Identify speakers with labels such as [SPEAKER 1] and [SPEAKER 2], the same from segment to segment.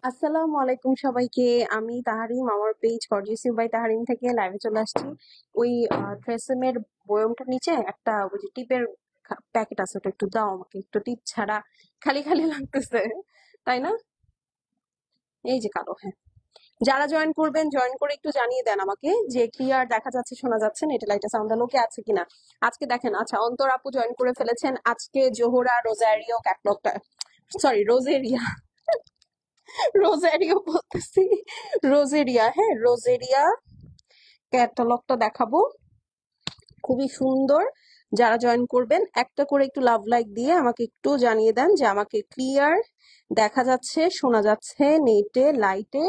[SPEAKER 1] আসসালামু আলাইকুম সবাইকে। আমি তাহারিম, আমার page gorgeous you by Taharim থেকে লাইভে চলে আসছি। ওই ট্রেসেমের বয়মটার নিচে একটা ওই যে টিপের প্যাকেট আছে, ওটা একটু দাও আমাকে। একটু টিপ ছাড়া খালি খালি লাগতেছে, তাই না? এই যে কালো, হ্যাঁ। যারা জয়েন করবেন জয়েন করে একটু জানিয়ে দেন আমাকে যে ক্লিয়ার দেখা যাচ্ছে, শোনা যাচ্ছে, নেটে লাইটে সাউন্ড লোকে আছে কিনা। আজকে দেখেন, আচ্ছা অন্তর আপু জয়েন করে ফেলেছেন। আজকে জোহরা রোজারিও ক্যাটলগটা, সরি রোজেরিয়া, রোজারিও বলতেছি, রোজেরিয়া, হ্যাঁ রোজেরিয়া ক্যাটালগটা দেখাবো, খুবই সুন্দর। যারা জয়েন করবেন একটা করে একটু লাভ লাইক দিয়ে আমাকে একটু জানিয়ে দেন যে আমাকে ক্লিয়ার দেখা যাচ্ছে, শোনা যাচ্ছে, নেটে লাইটে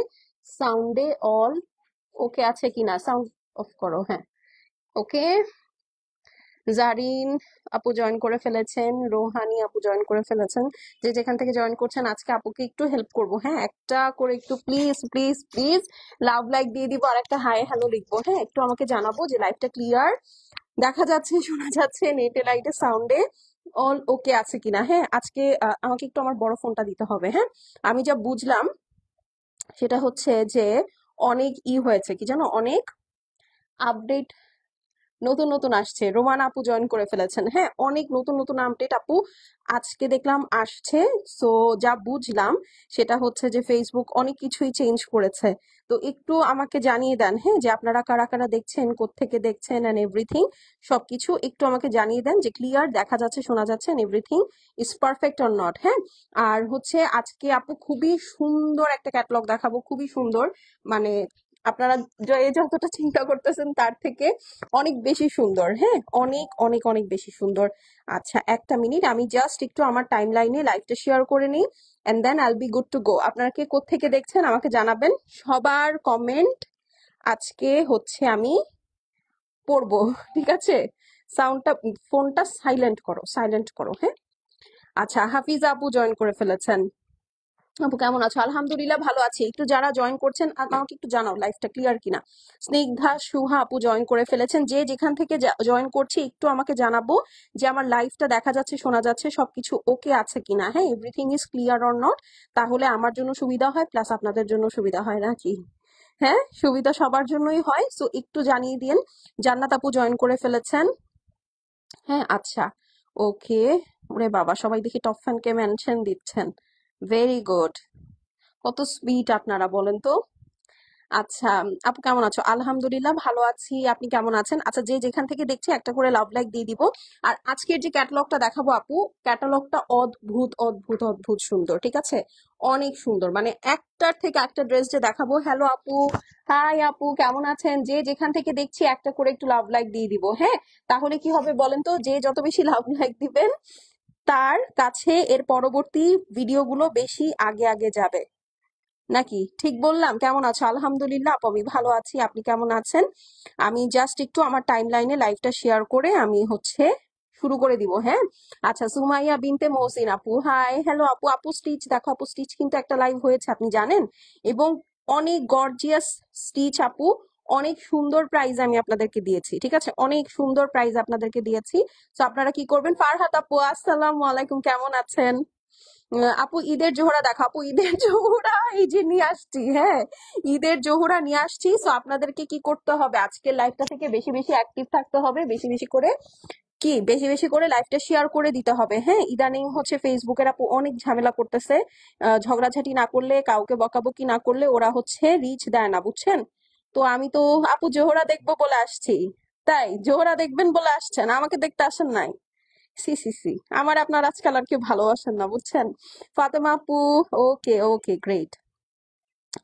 [SPEAKER 1] সাউন্ডে অল ওকে আছে কিনা। সাউন্ড অফ করো, হ্যাঁ ওকে। জারিন আপু জয়েন করে ফেলেছেন, রোহানি আপু জয়েন করে ফেলেছেন। যে যেখান থেকে জয়েন করছেন আজকে আপুকে একটু হেল্প করব, হ্যাঁ একটা করে একটু please please please love like দিয়ে দিব আর একটা হাই হ্যালো লিখবো, হ্যাঁ একটু আমাকে জানাবো যে লাইভটা ক্লিয়ার দেখা যাচ্ছে, শোনা যাচ্ছে, নেটে লাইটে সাউন্ডে অল ওকে আছে কিনা। হ্যাঁ আজকে আমাকে একটু আমার বড় ফোনটা দিতে হবে, হ্যাঁ। আমি যা বুঝলাম সেটা হচ্ছে যে অনেক হয়েছে কি জানো, অনেক আপডেট নতুন নতুন আসছে। রোমান আপু জয়েন করে ফেলেছেন, হ্যাঁ অনেক নতুন নতুন আপডেট আপু আজকে দেখলাম আসছে। সো যা বুঝলাম সেটা হচ্ছে যে ফেসবুক অনেক কিছুই চেঞ্জ করেছে। তো একটু আমাকে জানিয়ে দেন, হ্যাঁ যে আপনারা কারা কারা দেখছেন, কোত্থেকে দেখছেন এন্ড এভরিথিং, সবকিছু একটু আমাকে জানিয়ে দেন যে ক্লিয়ার দেখা যাচ্ছে, শোনা যাচ্ছে and everything is perfect or not, হ্যাঁ। আর হচ্ছে আজকে আপু খুবই সুন্দর একটা ক্যাটালগ দেখাবো, খুবই সুন্দর, মানে আপনারা যতটা চিন্তা করতেছেন তার থেকে অনেক বেশি সুন্দর, হ্যাঁ অনেক অনেক অনেক বেশি সুন্দর। আচ্ছা একটা মিনিট, আমি জাস্ট একটু আমার টাইম লাইনে লাইভটা শেয়ার করে নিই এন্ড দেন আইল বি গুড টু গো। আপনারা কে কোত্থেকে দেখছেন আমাকে জানাবেন, সবার কমেন্ট আজকে হচ্ছে আমি পড়বো, ঠিক আছে। সাউন্ডটা, ফোনটা সাইলেন্ট করো, সাইলেন্ট করো, হ্যাঁ। আচ্ছা হাফিজ আপু জয়েন করে ফেলেছেন। আপু কেমন আছো? আলহামদুলিল্লাহ ভালো আছি। একটু যারা জয়েন করছেন আমাকে একটু জানাও লাইফটা ক্লিয়ার কিনা। স্নিগ্ধা সুহা আপু জয়েন করে ফেলেছেন। যে যেখান থেকে জয়েন করছি একটু আমাকে জানাবো যে আমার লাইফটা দেখা যাচ্ছে, শোনা যাচ্ছে, সবকিছু ওকে আছে কিনা, হ্যাঁ everything is clear or not. তাহলে আমার জন্য সুবিধা হয়, প্লাস আপনাদের জন্য সুবিধা হয়, নাকি? হ্যাঁ সুবিধা সবার জন্যই হয়। সো একটু জানিয়ে দিন। জান্নাত আপু জয়েন করে ফেলেছেন, হ্যাঁ আচ্ছা ওকে। ওরে বাবা, সবাই দেখি টপ ফ্যানকে মেনশন দিচ্ছেন, ভেরি গুড। কত সুইট আপনারা বলেন তো। আচ্ছা আপু কেমন আছো? আলহামদুলিল্লাহ ভালো আছি, আপনি কেমন আছেন? আচ্ছা যে যেখান থেকে দেখছি একটা করে লাভ লাইক দিয়ে দিব। আর আজকের যে ক্যাটালগটা দেখাবো আপু, ক্যাটালগটা অদ্ভুত অদ্ভুত অদ্ভুত সুন্দর, ঠিক আছে, অনেক সুন্দর, মানে একটার থেকে একটা ড্রেস যে দেখাবো। হ্যালো আপু, হাই আপু কেমন আছেন? যে যেখান থেকে দেখছি একটা করে একটু লাভ লাইক দিয়ে দিব, হ্যাঁ। তাহলে কি হবে বলেন তো, যে যত বেশি লাভ লাইক দিবেন তার কাছে এর পরবর্তী ভিডিওগুলো বেশি আগে আগে যাবে, নাকি ঠিক বললাম? কেমন আছো? আলহামদুলিল্লাহ আপু আমি ভালো আছি, আপনি কেমন আছেন? আমি জাস্ট একটু আমার টাইম লাইনে লাইভটা শেয়ার করে আমি হচ্ছে শুরু করে দিব, হ্যাঁ। আচ্ছা সুমাইয়া বিনতে মহসিন আপু, হাই হ্যালো আপু। আপু স্টিচ দেখো, আপু স্টিচ কিন্তু একটা লাইভ হয়েছে আপনি জানেন, এবং অনেক গর্জিয়াস স্টিচ আপু, অনেক সুন্দর প্রাইজ আমি আপনাদেরকে দিয়েছি, ঠিক আছে, অনেক সুন্দর প্রাইজ আপনাদেরকে দিয়েছি। তো আপনারা কি করবেন? ফারহাত আপু আসসালামু আলাইকুম, কেমন আছেন? আপু ঈদের জোহরা দেখো, আপু ঈদের জোহরা এই যে নিয়ে আসছি, হ্যাঁ ঈদের জোহরা নিয়ে আসছি। সো আপনাদেরকে কি করতে হবে, আজকের লাইভটা থেকে বেশি বেশি অ্যাক্টিভ থাকতে হবে, বেশি বেশি করে কি বেশি বেশি করে লাইভটা শেয়ার করে দিতে হবে, হ্যাঁ। ইদানিং হচ্ছে ফেসবুকের আপু অনেক ঝামেলা করতেছে, ঝগড়াঝাটি না করলে, কাউকে বকাবকি না করলে ওরা হচ্ছে রিচ দেয় না, বুঝছেন। তো আমি তো আপু জোহরা দেখবো বলে আসছি, তাই জোহরা দেখবেন বলে আসছেন, আমাকে দেখতে আসেন নাই। সি সি সি, আমার আপনার আজকাল আর কেউ ভালোবাসেন না, বুঝছেন। ফাতেমা আপু, ওকে ওকে গ্রেট।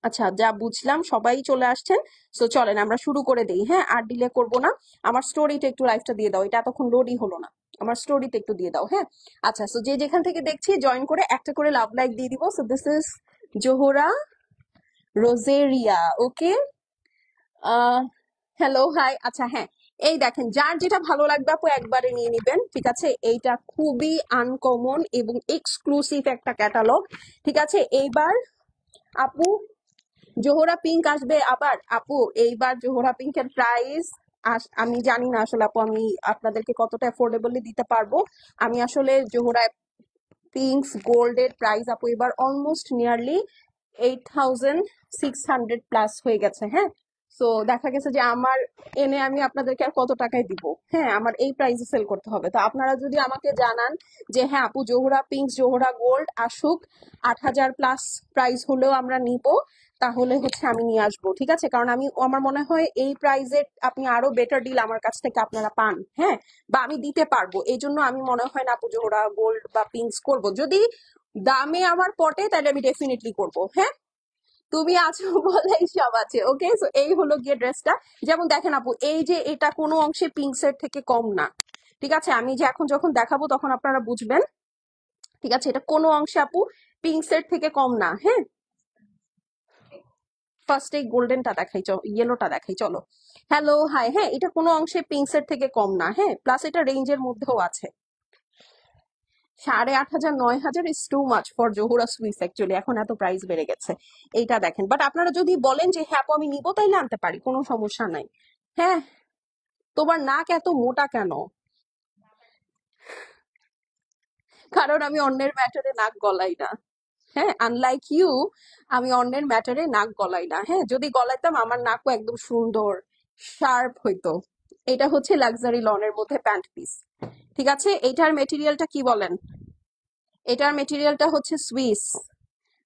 [SPEAKER 1] আচ্ছা যা বুঝলাম সবাই চলে আসছেন। সো চলেন আমরা শুরু করে দেই, হ্যাঁ আর ডিলে করব না। আমার স্টোরিতে একটু লাইভটা দিয়ে দাও, এটা এতক্ষণ লোডই হলো না, আমার স্টোরিতে একটু দিয়ে দাও, হ্যাঁ। আচ্ছা সো যে যেখান থেকে দেখছি জয়েন করে একটা করে লাভ লাইক দিয়ে দিব। So this is Zohra Rozeria, okay. Hello hi, আচ্ছা হ্যাঁ। এই দেখেন যার যেটা ভালো লাগবে আপু একবারে নিয়ে নিবেন, ঠিক আছে। এইটা খুবই আনকমন এবং এক্সক্লুসিভ একটা ক্যাটালগ, ঠিক আছে। এইবার আপু জোহরা পিঙ্ক আসবে আবার আপু, এইবার জোহরা পিঙ্কের প্রাইস আমি জানি না আসলে আপু, আমি আপনাদেরকে কতটা অ্যাফোর্ডেবলি দিতে পারবো। আমি আসলে জোহরা পিঙ্কস গোল্ডের প্রাইস আপু এবার অলমোস্ট নিয়ারলি 8,600 প্লাস হয়ে গেছে। হ্যাঁ, সো দেখা গেছে যে আমার এনে আমি আপনাদেরকে আর কত টাকায় দিব? হ্যাঁ, আমার এই প্রাইসে সেল করতে হবে। তো আপনারা যদি আমাকে জানান যে হ্যাঁ আপু জোহরা পিঙ্কস জোহরা গোল্ড আসুক, 8,000 প্লাস প্রাইস হলেও আমরা নিব, তাহলে হচ্ছে আমি নিয়ে আসবো। ঠিক আছে, কারণ আমি আমার মনে হয় এই প্রাইসে আপনি আরো বেটার ডিল আমার কাছ থেকে আপনারা পান। হ্যাঁ, বা আমি দিতে পারবো, এই জন্য আমি মনে হয় না আপু জোহরা গোল্ড বা পিঙ্কস করবো। যদি দামে আমার পটে তাহলে আমি ডেফিনেটলি করবো। হ্যাঁ, তুমি আছো বলেই সব আছে। ওকে, সো এই হলো গিয়ে ড্রেসটা। যেমন দেখেন আপু, এই যে এটা কোনো অংশে পিঙ্কসের থেকে কম না। ঠিক আছে, আমি যে এখন যখন দেখাবো তখন আপনারা বুঝবেন। ঠিক আছে, এটা কোনো অংশে আপু পিঙ্কসের থেকে কম না। হ্যাঁ, ফার্স্ট এই গোল্ডেনটা দেখাই, ইয়েলোটা দেখাই চলো। হ্যালো হাই, হ্যাঁ এটা কোনো অংশে পিঙ্কসের থেকে কম না। হ্যাঁ, প্লাস এটা রেঞ্জের মধ্যেও আছে। 8,500 9,000 is too much for Zohra Swiss actually, এখন এত প্রাইস বেড়ে গেছে। এইটা দেখেন, বাট আপনারা যদি বলেন যে হ্যাঁ আপু আমি নিবো, তাইলে আনতে পারি, কোনো সমস্যা নাই। হ্যাঁ, তোমার নাক এত মোটা কেন? কারণ আমি অন্যের ম্যাটারে নাক গলাই না। হ্যাঁ, আনলাইক ইউ, আমি অন্যের ম্যাটারে নাক গলাই না। হ্যাঁ, যদি গলাইতাম আমার নাকও একদম সুন্দর শার্প হইতো। এটা হচ্ছে লাক্সারি লনের মধ্যে প্যান্ট পিস। ঠিক আছে, এটার মেটেরিয়ালটা কি বলেন? এটার মেটেরিয়ালটা হচ্ছে সুইস।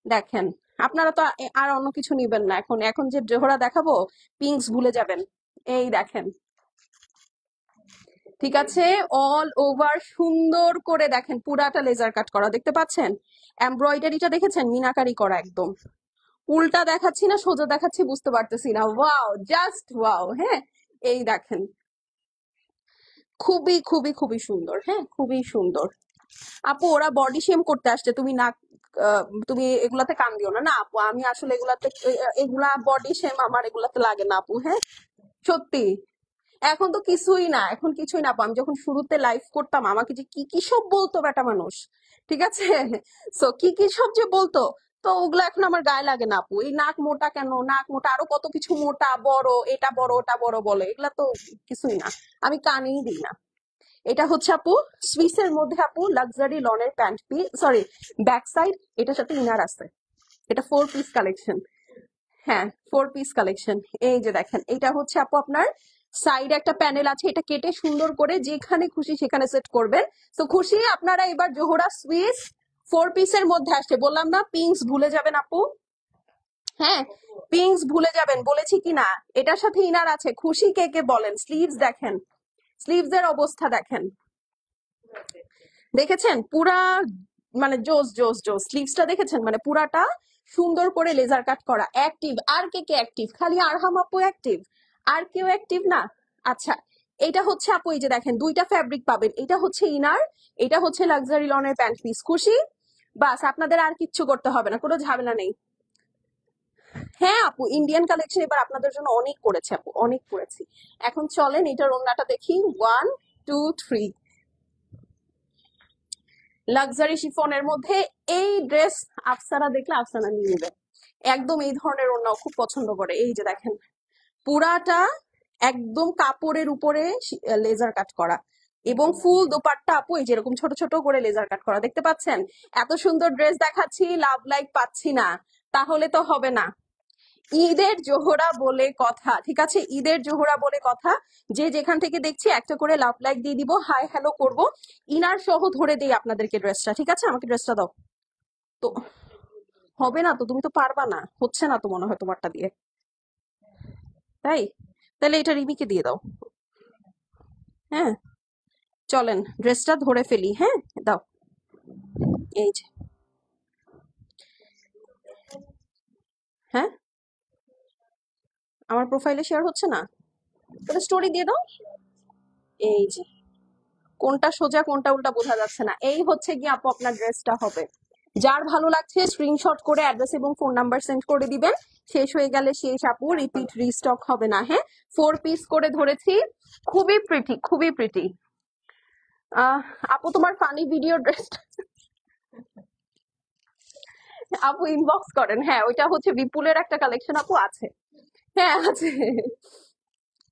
[SPEAKER 1] দেখেন, আপনারা তো আর অন্য কিছু নিবেন না। এখন এখন যে জোহরা দেখাবো, পিঙ্কস ভুলে যাবেন। এই দেখেন, ঠিক আছে, অল ওভার সুন্দর করে দেখেন, পুরাটা লেজার কাট করা, দেখতে পাচ্ছেন? এমব্রয়ডারিটা দেখেছেন? মিনাকারি করা একদম। উল্টা দেখাচ্ছি না সোজা দেখাচ্ছি বুঝতে পারতেছি না। Wow, just wow. হ্যাঁ, এই দেখেন, খুবই খুবই খুবই সুন্দর। হ্যাঁ, খুবই সুন্দর। আপু ওরা বডি শেম করতে আসছে, তুমি না তুমি এগুলাতে কান দিও না। না আপু, আমি আসলে এগুলাতে এগুলা বডি শেম আমার এগুলাতে লাগে না আপু। হ্যাঁ, সত্যি। এখন তো কিছুই না, এখন কিছুই না আপু। আমি যখন শুরুতে লাইভ করতাম আমাকে যে কি কি সব বলতো বেটা মানুষ। ঠিক আছে, সো কি কি সব যে বলতো, তো ওগুলা এখন আমার গায়ে লাগে না আপু। এই নাক মোটা কেন, নাক মোটা, আরো কত কিছু মোটা বড়, এটা বড় ওটা বড় বলে, এগুলা তো কিছুই না, আমি কানেই দিই না। এটা হচ্ছে আপু সুইসের মধ্যে আপু লাক্সারি লনের pant piece, sorry back side, এটার সাথে ইনার আছে। এটা 4 পিস কালেকশন। হ্যাঁ, 4 পিস কালেকশন। এই যে দেখেন, এটা হচ্ছে আপু আপনার সাইডে একটা প্যানেল আছে, এটা কেটে সুন্দর করে যেখানে খুশি সেখানে সেট করবেন। তো খুশি আপনারা এবার জোহরা সুইস 4 পিসের মধ্যে আসছে, বললাম না পিঙ্কস ভুলে যাবেন আপু। হ্যাঁ, পিঙ্কস ভুলে যাবেন বলেছি কি না? এটার সাথে ইনার আছে, খুশি কে কে বলেন? স্লিভস দেখেন, স্লিভস এর অবস্থা দেখেন, দেখেছেন? পুরা মানে জোস জোস জোস স্লিভসটা দেখেছেন? মানে পুরাটা সুন্দর করে লেজার কাট করা। অ্যাক্টিভ, আর কে কে অ্যাক্টিভ? খালি আরহাম আপু অ্যাক্টিভ, আর কেউ অ্যাক্টিভ না? আচ্ছা, এটা হচ্ছে আপু, এই যে দেখেন দুইটা ফ্যাব্রিক পাবেন, এটা হচ্ছে ইনার, এটা হচ্ছে লাক্সারি লনের প্যান্ট পিস। খুশি? বাস, আপনাদের আর কিচ্ছু করতে হবে না, কোনো ঝামেলা নেই। হ্যাঁ আপু, ইন্ডিয়ান কালেকশন এবার আপনাদের জন্য অনেক করেছে আপু, অনেক করেছি। এখন চলেন এটার ওড়নাটা দেখি। 1 2 3, লাক্সারি শিফনের মধ্যে এই ড্রেস আফসানা দেখলে আফসানা নিয়ে নেবে। একদম এই ধরনের ওড়নাও খুব পছন্দ করে। এই যে দেখেন, পুরাটা একদম কাপড়ের উপরে লেজার কাট করা, এবং ফুল দোপাট্টা আপু এই যেরকম ছোট ছোট করে লেজার কাট করা, দেখতে পাচ্ছেন? এত সুন্দর ড্রেস দেখাচ্ছি, লাভ লাইক পাচ্ছি না, তাহলে তো হবে না। ঈদের জোহরা বলে কথা, ঠিক আছে, ঈদের জোহরা বলে কথা। যে যেখান থেকে দেখছি একটা করে লাভ লাইক দিয়ে দিব, হাই হ্যালো করব, ইনার সহ ধরে দেই আপনাদেরকে ড্রেসটা। ঠিক আছে, আমাকে ড্রেসটা দাও। তো হবে না তো, তুমি তো পারবা না, হচ্ছে না তো মনে হয় তোমারটা দিয়ে, তাই? তাহলে এটা রিমিকে দিয়ে দাও। হ্যাঁ, চলেন ড্রেসটা ধরে ফেলি। হ্যাঁ, দাও। এই যে, হ্যাঁ, আমার প্রোফাইলে শেয়ার হচ্ছে না, তাহলে স্টোরি দিয়ে দাও। এই যে, কোনটা সোজা কোনটা উল্টা বোঝা যাচ্ছে না। এই হচ্ছে গিয়ে আপু আপনার ড্রেসটা হবে। যার ভালো লাগছে স্ক্রিনশট করে অ্যাড্রেস এবং ফোন নাম্বার সেন্ড করে দিবেন। শেষ হয়ে গেলে শেষ আপু, রিপিট রিস্টক হবে না। হ্যাঁ, 4 পিস করে ধরেছি, খুবই প্রিটি, খুবই প্রিটি। আহ আপু তোমার ফানি ভিডিও ড্রেসটা আপু ইনবক্স করেন। হ্যাঁ, ওইটা হচ্ছে বিপুলের একটা কালেকশন আপু আছে। হ্যাঁ আছে।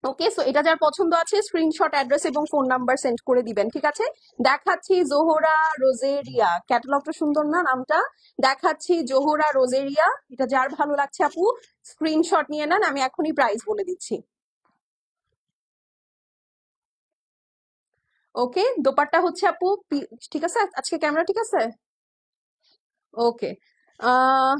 [SPEAKER 1] ওকে, সো এটা যার পছন্দ আছে স্ক্রিনশট, অ্যাড্রেস এবং ফোন নাম্বার সেন্ড করে দিবেন। ঠিক আছে, দেখাচ্ছি জোহরা রোজেরিয়া, ক্যাটালগটা সুন্দর না নামটা? দেখাচ্ছি জোহরা রোজেরিয়া, এটা যার ভালো লাগছে আপু স্ক্রিনশট নিয়ে নেন, আমি এখনই প্রাইস বলে দিচ্ছি। ওকে, দোপাট্টা হচ্ছে আপু ঠিক আছে, আজকে ক্যামেরা ঠিক আছে? ওকে, আহ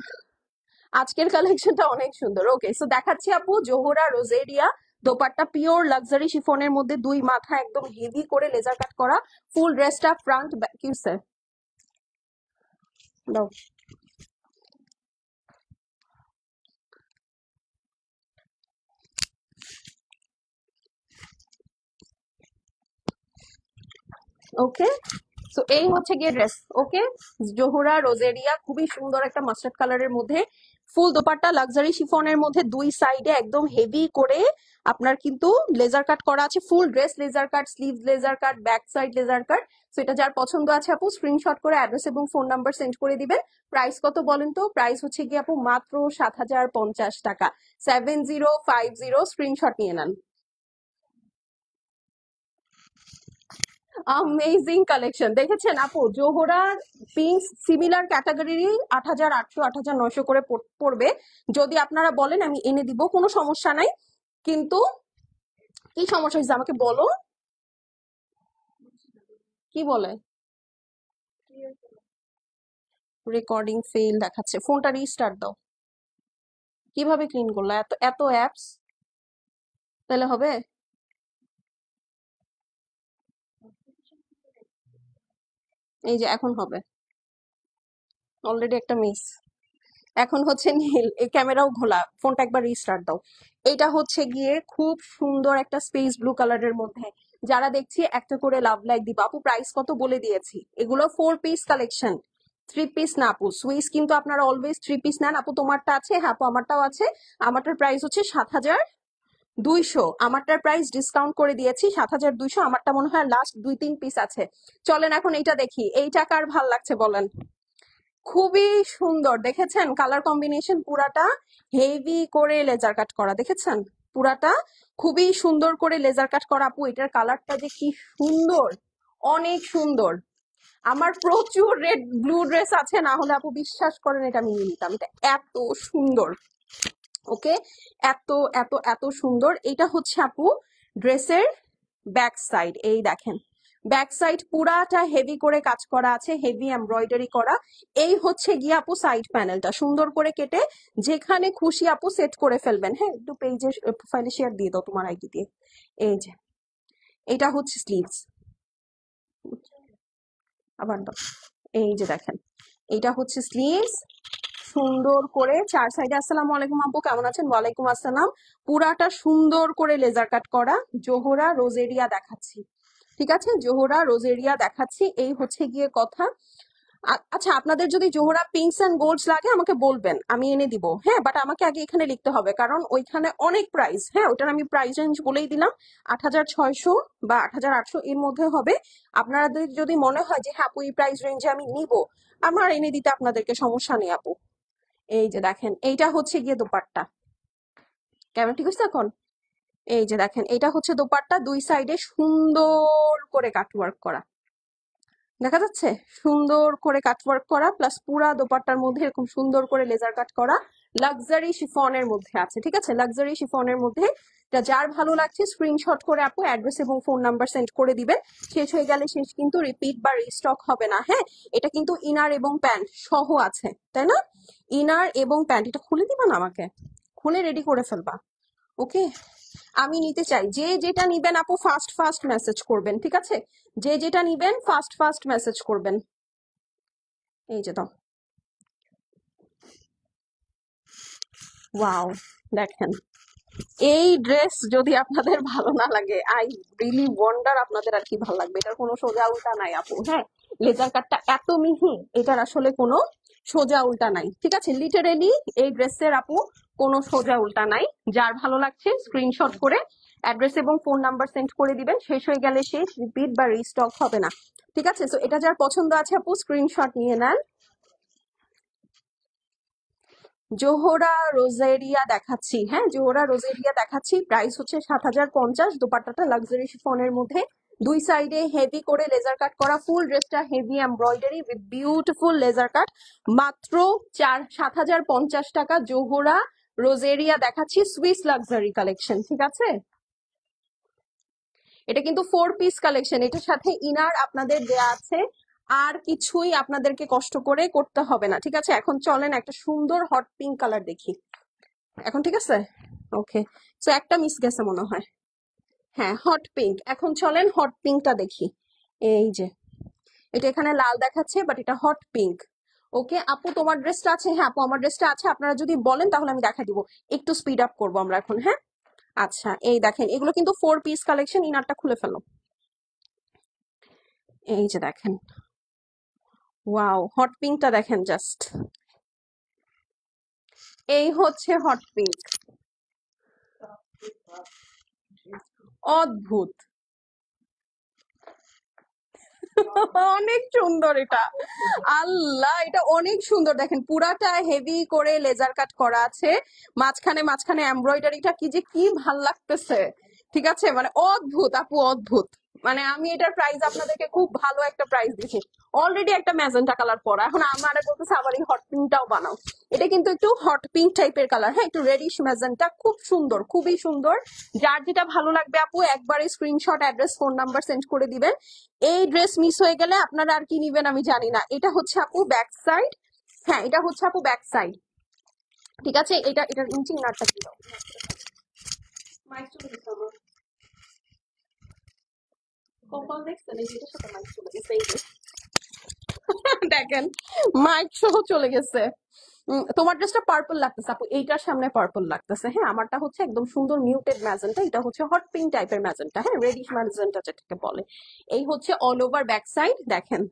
[SPEAKER 1] আজকের কালেকশনটা অনেক সুন্দর। ওকে, সো দেখাচ্ছি আপু জোহরা রোজেরিয়া, দোপাট্টা পিওর লাক্সারি শিফনের মধ্যে, দুই মাথা একদম হেভি করে লেজার কাট করা, ফুল ড্রেসটা ফ্রন্ট ব্যাক। কি স্যার দাও। ওকে, সো এই হচ্ছে গিয়ে ড্রেস। ওকে, জোহরা রোজেরিয়া, খুবই সুন্দর একটা মাস্টার্ড কালারের মধ্যে, ফুল দোপাট্টা লাক্সারি শিফনের মধ্যে, দুই সাইডে একদম হেভি করে আপনার কিন্তু লেজার কাট করা আছে, full dress laser cut, sleeve laser cut, back side laser cut. So এটা যার পছন্দ আছে আপু স্ক্রিনশট করে অ্যাড্রেস এবং ফোন নাম্বার সেন্ড করে দিবেন। প্রাইস কত বলেন তো? প্রাইস হচ্ছে গিয়ে আপু মাত্র 7,050 টাকা, 7050, স্ক্রিনশট নিয়ে নেন। অ্যামেজিং কালেকশন দেখেছেন আপু, জোহরার পিঙ্ক সিমিলার ক্যাটাগরিরই 8,800 8,900 করে পড়বে। যদি আপনারা বলেন আমি এনে দিব, কোনো সমস্যা নাই। কিন্তু কি সমস্যা হয়েছে আমাকে বলো। কি বলে? রেকর্ডিং ফেল দেখাচ্ছে, ফোনটা রিস্টার্ট দাও। কিভাবে ক্লিন করলো? এত এত অ্যাপস, তাহলে হবে? এই যে এখন হবে, অলরেডি একটা মিস। এখন হচ্ছে নীল, এই ক্যামেরাও ঘোলা, ফোনটা একবার রিস্টার্ট দাও। এটা হচ্ছে গিয়ে খুব সুন্দর একটা স্পেস ব্লু কালারের মধ্যে, যারা দেখছি একটা করে লাভ লাইক দিবা। আপু প্রাইস কত বলে দিয়েছি, এগুলো 4 পিস কালেকশন, 3 পিস না আপু। সুইস কিন্তু আপনারা অলওয়েজ 3 পিস নেন। আপু তোমারটা আছে? হ্যাঁ আপু আমারটাও আছে। আমারটার প্রাইস হচ্ছে 7,200, আমারটার প্রাইস ডিসকাউন্ট করে দিয়েছি 7,200। আমারটা মনে হয় লাস্ট 2-3 পিস আছে। চলেন এখন এইটা দেখি, এইটা কার ভাল লাগছে বলেন। খুবই সুন্দর, দেখেছেন কালার কম্বিনেশন পুরাটা হেভি করে লেজার কাট করা, দেখেছেন পুরাটা খুবই সুন্দর করে লেজার কাট করা। আপু এটার কালারটা যে কি সুন্দর, অনেক সুন্দর। আমার প্রচুর রেড ব্লু ড্রেস আছে, না হলে আপু বিশ্বাস করেন এটা আমি নিয়ে নিতাম, এটা এত সুন্দর। ওকে, এত এত এত সুন্দর। এটা হচ্ছে আপু ড্রেসের ব্যাক সাইড, এই দেখেন ব্যাক সাইড পুরাটা হেভি করে কাজ করা আছে, হেভি এমব্রয়ডারি করা। এই হচ্ছে গিয়ে আপু সাইড প্যানেলটা, সুন্দর করে কেটে যেখানে খুশি আপু সেট করে ফেলবেন। হ্যাঁ, একটু পেজের প্রোফাইলে শেয়ার দিয়ে দাও তোমার আইডি দিয়ে। এই যে এটা হচ্ছে স্লিভস, আবার দাও। এই যে দেখেন এটা হচ্ছে স্লিভস, সুন্দর করে চার সাইডে। আসসালামু আলাইকুম আপু, কেমন আছেন? ওয়ালাইকুম আসসালাম। পুরাটা সুন্দর করে লেজার কাট করা, জোহরা রোজেরিয়া দেখাচ্ছি। ঠিক আছে, জোহরা রোজেরিয়া দেখাচ্ছি, এই হচ্ছে গিয়ে কথা। আচ্ছা, আপনাদের যদি জোহরা পিঙ্কস এন্ড গোল্ডস লাগে আমাকে বলবেন, আমি এনে দিব। হ্যাঁ, বাট আমাকে আগে এখানে লিখতে হবে, কারণ ওইখানে অনেক প্রাইস। হ্যাঁ, ওটার আমি প্রাইস রেঞ্জ বলেই দিলাম, 8,600 বা 8,800 এর মধ্যে হবে। আপনাদের যদি মনে হয় যে হ্যাঁ আপু এই প্রাইস রেঞ্জে আমি নিব, আমার এনে দিতে আপনাদেরকে সমস্যা নেই আপু। এই যে দেখেন এইটা হচ্ছে গিয়ে দোপাট্টা, কেমন ঠিক আছে এখন? এই যে দেখেন এটা হচ্ছে দোপাট্টা, দুই সাইডে সুন্দর করে কাটওয়ার্ক করা, দেখা যাচ্ছে সুন্দর করে কাটওয়ার্ক করা, প্লাস পুরা দোপাট্টার মধ্যে এরকম সুন্দর করে লেজার কাট করা, লাক্সারি শিফনের মধ্যে আছে। ঠিক আছে, লাক্সারি শিফনের মধ্যে, এটা যার ভালো লাগছে স্ক্রিনশট করে আপু অ্যাড্রেস এবং ফোন নাম্বার সেন্ড করে দিবেন। শেষ হয়ে গেলে শেষ, কিন্তু রিপিট বা রিস্টক হবে না। হ্যাঁ, এটা কিন্তু ইনার এবং প্যান্ট সহ আছে, তাই না? ইনার এবং প্যান্ট, এটা খুলে দিবা না আমাকে, খুলে রেডি করে ফেলবা। ওকে, আমি নিতে চাই। যে যেটা নিবেন আপু ফাস্ট ফাস্ট মেসেজ করবেন, ঠিক আছে? যে যেটা নিবেন ফাস্ট ফাস্ট মেসেজ করবেন। এই যে দাও, ওয়াও দেখেন, এই ড্রেস যদি আপনাদের ভালো না লাগে, আই রিলি ওয়ান্ডার আপনাদের আর কি ভালো লাগবে। এটার কোনো সোজা উল্টা নাই আপু। হ্যাঁ, লেজার কাটটা এত মিহি, এটার আসলে কোনো সোজা উল্টা নাই। ঠিক আছে, লিটারেলি এই ড্রেসের আপু কোনো সোজা উল্টা নাই। যার ভালো লাগছে স্ক্রিনশট করে অ্যাড্রেস এবং ফোন নাম্বার সেন্ড করে দিবেন। শেষ হয়ে গেলে শেষ, রিপিট বা রিস্টক হবে না। ঠিক আছে, তো এটা যার পছন্দ আছে আপু স্ক্রিনশট নিয়ে নেন। জোহরা রোজেরিয়া দেখাচ্ছি, হ্যাঁ জোহরা রোজেরিয়া দেখাচ্ছি। প্রাইস হচ্ছে 7,050। দোপাট্টাটা লাক্সারি শিফনের মধ্যে, দুই সাইডে হেভি করে লেজার কাট করা, ফুল ড্রেসটা heavy embroidery with beautiful laser cut. মাত্র 7,050 টাকা জোহরা রোজেরিয়া দেখাচ্ছি, সুইস লাক্সারি কালেকশন। ঠিক আছে, এটা কিন্তু 4 পিস কালেকশন, এটার সাথে ইনার আপনাদের দেয়া আছে, আর কিছুই আপনাদেরকে কষ্ট করে করতে হবে না। ঠিক আছে, এখন চলেন একটা সুন্দর হট পিঙ্ক কালার দেখি এখন। ঠিক আছে, ওকে, সো একটা মিস গেছে মনে হয়। হ্যাঁ হট পিঙ্ক, এখন চলেন হট পিঙ্কটা দেখি। এই যে এটা এখানে লাল দেখাচ্ছে, বাট এটা হট পিঙ্ক। ওকে আপু তোমার ড্রেসটা আছে? হ্যাঁ আপু আমার ড্রেসটা আছে, আপনারা যদি বলেন তাহলে আমি দেখা দিব। একটু স্পিড আপ করবো আমরা এখন, হ্যাঁ। আচ্ছা এই দেখেন, এগুলো কিন্তু 4 পিস কালেকশন। ইনারটা খুলে ফেলো। এই যে দেখেন, ওয়াও হট পিঙ্কটা দেখেন জাস্ট, এই হচ্ছে হট পিঙ্ক, অদ্ভুত। অনেক সুন্দর এটা, আল্লাহ এটা অনেক সুন্দর। দেখেন পুরাটা হেভি করে লেজার কাট করা আছে, মাঝখানে মাঝখানে এমব্রয়ডারিটা কি যে কি ভাল লাগতেছে। ঠিক আছে, মানে অদ্ভুত আপু, অদ্ভুত। মানে আমি এটার প্রাইস আপনাদেরকে খুব ভালো একটা প্রাইস দিচ্ছি। অলরেডি একটা ম্যাজেন্টা কালার পরা, এখন আমার বলতেছে আবার এই হট পিঙ্কটাও বানাও। এটা কিন্তু একটু হট পিঙ্ক টাইপের কালার, হ্যাঁ একটু রেডিশ ম্যাজেন্টা, খুব সুন্দর, খুবই সুন্দর। যার যেটা ভালো লাগবে আপু একবারে screenshot, address, phone number send করে দিবেন। এই ড্রেস মিস হয়ে গেলে আপনারা আর কি নিবেন আমি জানি না। এটা হচ্ছে আপু ব্যাক সাইড, হ্যাঁ এটা হচ্ছে আপু ব্যাক সাইড। ঠিক আছে, এটার ইঞ্চি নাটটা কি দাও, মাইক চলে গেছে আমার, কপাল দেখছেন এই যে এটার সাথে মাইক চলে গেছে, এই যে দেখেন মাইক সহ চলে গেছে। তোমার ড্রেসটা পার্পল লাগতেছে আপু, এইটার সামনে পার্পল লাগতেছে। হ্যাঁ আমারটা হচ্ছে একদম সুন্দর মিউটেড ম্যাজেন্টা, এটা হচ্ছে হট পিঙ্ক টাইপের ম্যাজেন্টা, হ্যাঁ রেডিশ ম্যাজেন্টা যেটাকে বলে। এই হচ্ছে অল ওভার ব্যাক সাইড, দেখেন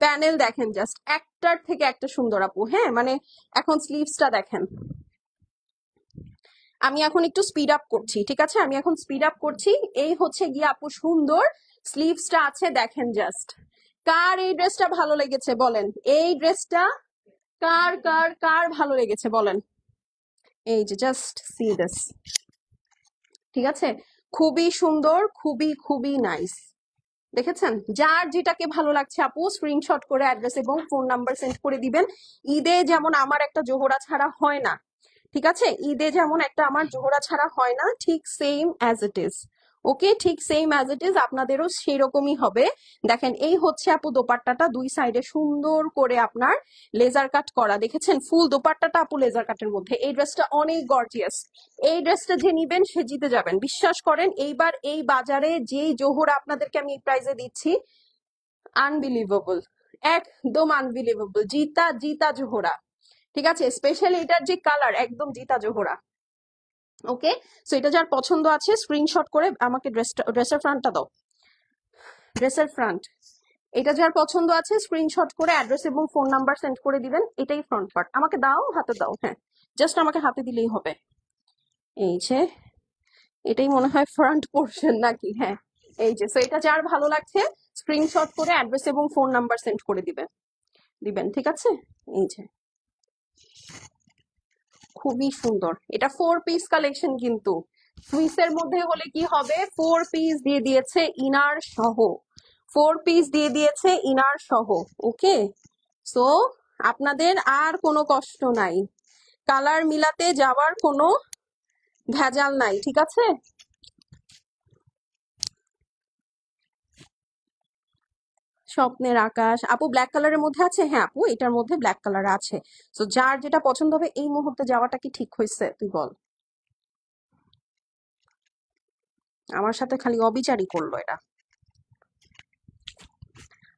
[SPEAKER 1] প্যানেল দেখেন জাস্ট একটার থেকে একটা সুন্দর আপু। হ্যাঁ মানে এখন স্লিভসটা দেখেন, আমি এখন একটু স্পিড আপ করছি। ঠিক আছে, আমি এখন স্পিড আপ করছি। এই হচ্ছে গিয়ে আপু সুন্দর স্লিভসটা আছে, দেখেন জাস্ট। কার এই ড্রেসটা ভালো লেগেছে বলেন, এই ড্রেসটা কার কার কার ভালো লেগেছে বলেন। এই যে জাস্ট সি দিস, ঠিক আছে, খুবই সুন্দর, খুবই খুবই নাইস। দেখেছেন, যার যেটাকে ভালো লাগছে আপু স্ক্রিনশট করে অ্যাড্রেস এবং ফোন নাম্বার সেন্ড করে দিবেন। ঈদে যেমন আমার একটা জোহরা ছাড়া হয় না, ঠিক আছে, ঈদে যেমন একটা আমার জোহরা ছাড়া হয় না, ঠিক সেম অ্যাজ ইট ইজ। ওকে, ঠিক সেম অ্যাজ ইট ইজ আপনাদেরও সেই রকমই হবে। দেখেন এই হচ্ছে আপু দোপাট্টাটা, দুই সাইডে সুন্দর করে আপনার লেজার কাট করা, দেখেছেন ফুল দোপাট্টাটা আপু লেজার কাটের মধ্যে। এই ড্রেসটা অনেক গর্জিয়াস, এই ড্রেসটা যে নিবেন সে জিতে যাবেন, বিশ্বাস করেন। এইবার এই বাজারে যেই জোহরা আপনাদেরকে আমি এই প্রাইসে দিচ্ছি, আনবিলিভেবল, একদম আনবিলিভেবল, জিতা জিতা জোহরা। ঠিক আছে, স্পেশালি এটার যে কালার একদম জিতা জোহরা। ওকে, সো এটা যার পছন্দ আছে স্ক্রিনশট করে আমাকে ড্রেসের ফ্রন্টটা দাও, ড্রেসের ফ্রন্ট। এটা যার পছন্দ আছে স্ক্রিনশট করে অ্যাড্রেস এবং ফোন নাম্বার সেন্ড করে দিবেন। এটাই ফ্রন্ট পার্ট, আমাকে দাও, হাতে দাও, হ্যাঁ জাস্ট আমাকে হাতে দিলেই হবে। এই যে এটাই মনে হয় ফ্রন্ট পোর্শন নাকি, হ্যাঁ এই যে। সো এটা যার ভালো লাগছে স্ক্রিনশট করে অ্যাড্রেস এবং ফোন নাম্বার সেন্ড করে দিবেন। ঠিক আছে, এই যে খুবই সুন্দর, এটা 4 পিস কালেকশন কিন্তু। সুইসের মধ্যে হলে কি হবে, 4 পিস দিয়ে দিয়েছে ইনার সহ, 4 পিস দিয়ে দিয়েছে ইনার সহ। ওকে, সো আপনাদের আর কোনো কষ্ট নাই, কালার মিলাতে যাওয়ার কোনো ভেজাল নাই। ঠিক আছে, স্বপ্নের আকাশ আপু ব্ল্যাক কালারের মধ্যে আছে, হ্যাঁ আপু এটার মধ্যে ব্ল্যাক কালার আছে। তো যার যেটা পছন্দ হবে, এই মুহূর্তে যাওয়াটা কি ঠিক হয়েছে তুই বল, আমার সাথে খালি অবিচারই করলো এটা।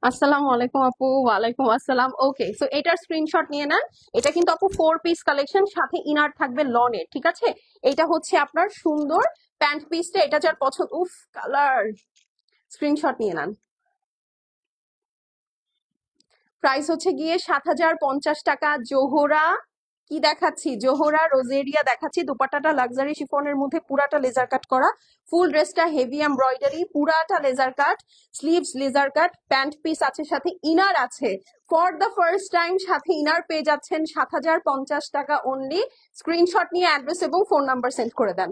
[SPEAKER 1] আসসালামু আলাইকুম আপু। ওয়ালাইকুম আসসালাম। ওকে, সো এটার স্ক্রিনশট নিয়ে নেন। এটা কিন্তু আপু 4 পিস কালেকশন, সাথে ইনার থাকবে লনের। ঠিক আছে, এটা হচ্ছে আপনার সুন্দর প্যান্ট পিসটা, এটা যার পছন্দ, উফ কালার, স্ক্রিনশট নিয়ে নেন। প্রাইস হচ্ছে গিয়ে 7,050 টাকা জোহরা কি দেখাচ্ছি, জোহরা রোজেরিয়া দেখাচ্ছি। দোপাট্টাটা লাক্সারি শিফনের মধ্যে পুরাটা লেজার কাট করা, ফুল ড্রেসটা হেভি এমব্রয়ডারি, পুরাটা laser cut, sleeves laser cut, pant piece আছে, সাথে ইনার আছে। ফর দ্য ফার্স্ট টাইম সাথে ইনার পেয়ে যাচ্ছেন 7,050 টাকা অনলি। স্ক্রিনশট নিয়ে অ্যাড্রেস এবং ফোন নাম্বার সেন্ড করে দেন।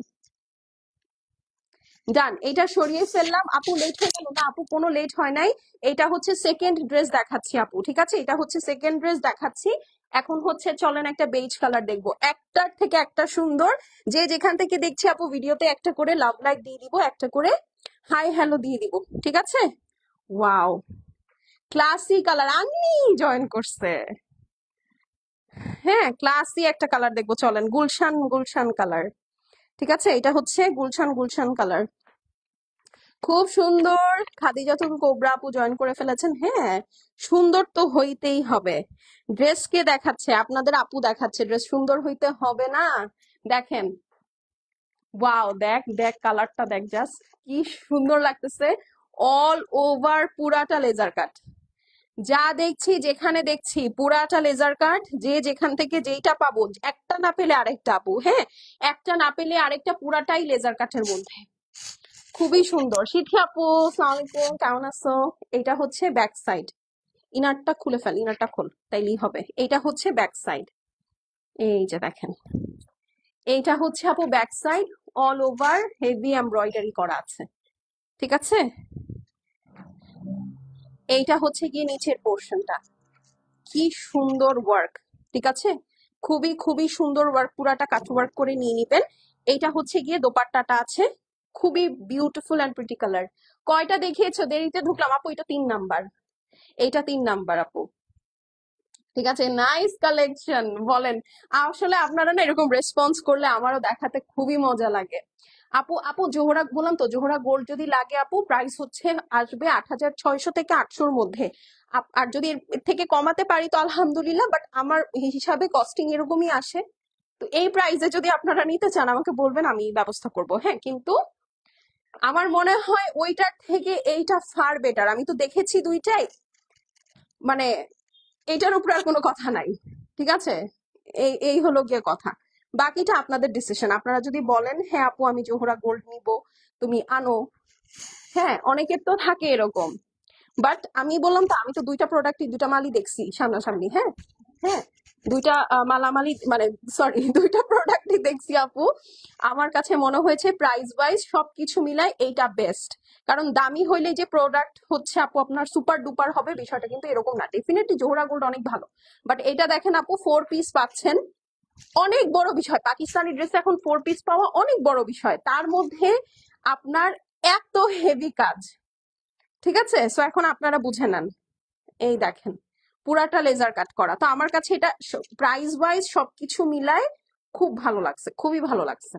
[SPEAKER 1] ডান, এটা সরিয়ে ফেললাম। আপু লেট হয়ে গেল না? আপু কোনো লেট হয় নাই। এটা হচ্ছে সেকেন্ড ড্রেস দেখাচ্ছি আপু, ঠিক আছে? এটা হচ্ছে সেকেন্ড ড্রেস দেখাচ্ছি। এখন হচ্ছে চলেন একটা বেজ কালার দেখবো, একটার থেকে একটা সুন্দর। যে যেখান থেকে দেখছি আপু ভিডিওতে একটা করে লাভ লাইক দিয়ে দিব, একটা করে হাই হ্যালো দিয়ে দিব, ঠিক আছে? Wow, classy colour. আমি জয়েন করছে। হ্যাঁ, ক্লাসি একটা কালার দেখবো, চলেন। গুলশান গুলশান কালার, ঠিক আছে? এটা হচ্ছে গুলশান গুলশান কালার, খুব সুন্দর। খাদিজাতুল কোবরা আপু জয়েন করে ফেলেছেন। হ্যাঁ, সুন্দর তো হইতেই হবে। ড্রেস কে দেখাচ্ছে? আপনাদের আপু দেখাচ্ছে। ড্রেস সুন্দর হইতে হবে না? দেখেন, ওয়াও, দেখ দেখ কালারটা দেখ, জাস্ট কি সুন্দর লাগতেছে। অল ওভার পুরাটা লেজার কাট, যা দেখছি যেখানে দেখছি পুরাটা লেজার কাট। যে যেখান থেকে যেইটা পাবো, একটা না পেলে আরেকটা আপু, হ্যাঁ, একটা না পেলে আরেকটা, পুরাটাই লেজার কাটের মধ্যে। খুবই সুন্দর। সিথি আপু আসসালামু আলাইকুম, কেমন আছো? এটা হচ্ছে ব্যাক সাইড। ইনারটা খুলে ফেল, ইনারটা খোল, তাইলেই হবে। এইটা হচ্ছে ব্যাক সাইড, এই যে দেখেন, এইটা হচ্ছে আপু back side. All over heavy embroidery করা আছে, ঠিক আছে? এইটা হচ্ছে গিয়ে নিচের পোর্শনটা, কি সুন্দর ওয়ার্ক, ঠিক আছে? খুবই খুবই সুন্দর ওয়ার্ক, পুরাটা কাট ওয়ার্ক করে নিয়ে নিবেন। এইটা হচ্ছে গিয়ে দোপাট্টাটা আছে, খুবই বিউটিফুল অ্যান্ড প্রিটি কালার। কয়টা দেখিয়েছো? দেরিতে ঢুকলাম আপু, এটা 3 নাম্বার। এইটা 3 নাম্বার আপু, ঠিক আছে? Nice collection. বলেন, আসলে আপনারা না এরকম রেসপন্স করলে আমারও দেখাতে খুবই মজা লাগে। আপু আপু জোহরা বললাম তো, জোহরা গোল্ড যদি লাগে আপু, প্রাইস হচ্ছে আসবে 8,600 থেকে 800-র মধ্যে। আর যদি এর থেকে কমাতে পারি তো আলহামদুলিল্লাহ, বাট আমার হিসাবে কস্টিং এরকমই আসে। তো এই প্রাইসে যদি আপনারা নিতে চান আমাকে বলবেন, আমি ব্যবস্থা করব। হ্যাঁ, কিন্তু আমার মনে হয় ওইটার থেকে এইটা ফার বেটার। আমি তো দেখেছি দুইটাই, মানে এইটার উপর আর কোনো কথা নাই, ঠিক আছে? এই এই হলো গিয়ে কথা। বাকিটা আপনাদের ডিসিশন। আপনারা যদি বলেন হ্যাঁ আপু আমি জোহরা গোল্ড নিব, তুমি আনো। হ্যাঁ, অনেকের তো থাকে এরকম, বাট আমি বললাম তো, আমি তো দুইটা প্রোডাক্টই, দুইটা মালই দেখছি সামনাসামনি। হ্যাঁ, হ্যাঁ, দুইটা মালামালি, মানে সরি, দুইটা প্রোডাক্টই দেখছি আপু। আমার কাছে মনে হয়েছে প্রাইস ওয়াইজ সবকিছু মিলাই এইটা বেস্ট। কারণ দামি হইলে যে প্রোডাক্ট হচ্ছে আপু আপনার সুপার ডুপার হবে, বিষয়টা কিন্তু এরকম না। ডেফিনেটলি জোহরা গোল্ড অনেক ভালো, বাট এটা দেখেন আপু 4 পিস পাচ্ছেন, অনেক বড় বিষয়। পাকিস্তানি ড্রেস এখন 4 পিস পাওয়া অনেক বড় বিষয়, তার মধ্যে আপনার এত হেভি কাজ, ঠিক আছে? সো এখন আপনারা বুঝে নেন। এই দেখেন, পুরাটা লেজার কাট করা। তো আমার কাছে এটা প্রাইস ওয়াইজ সবকিছু মিলায় খুব ভালো লাগছে, খুবই ভালো লাগছে।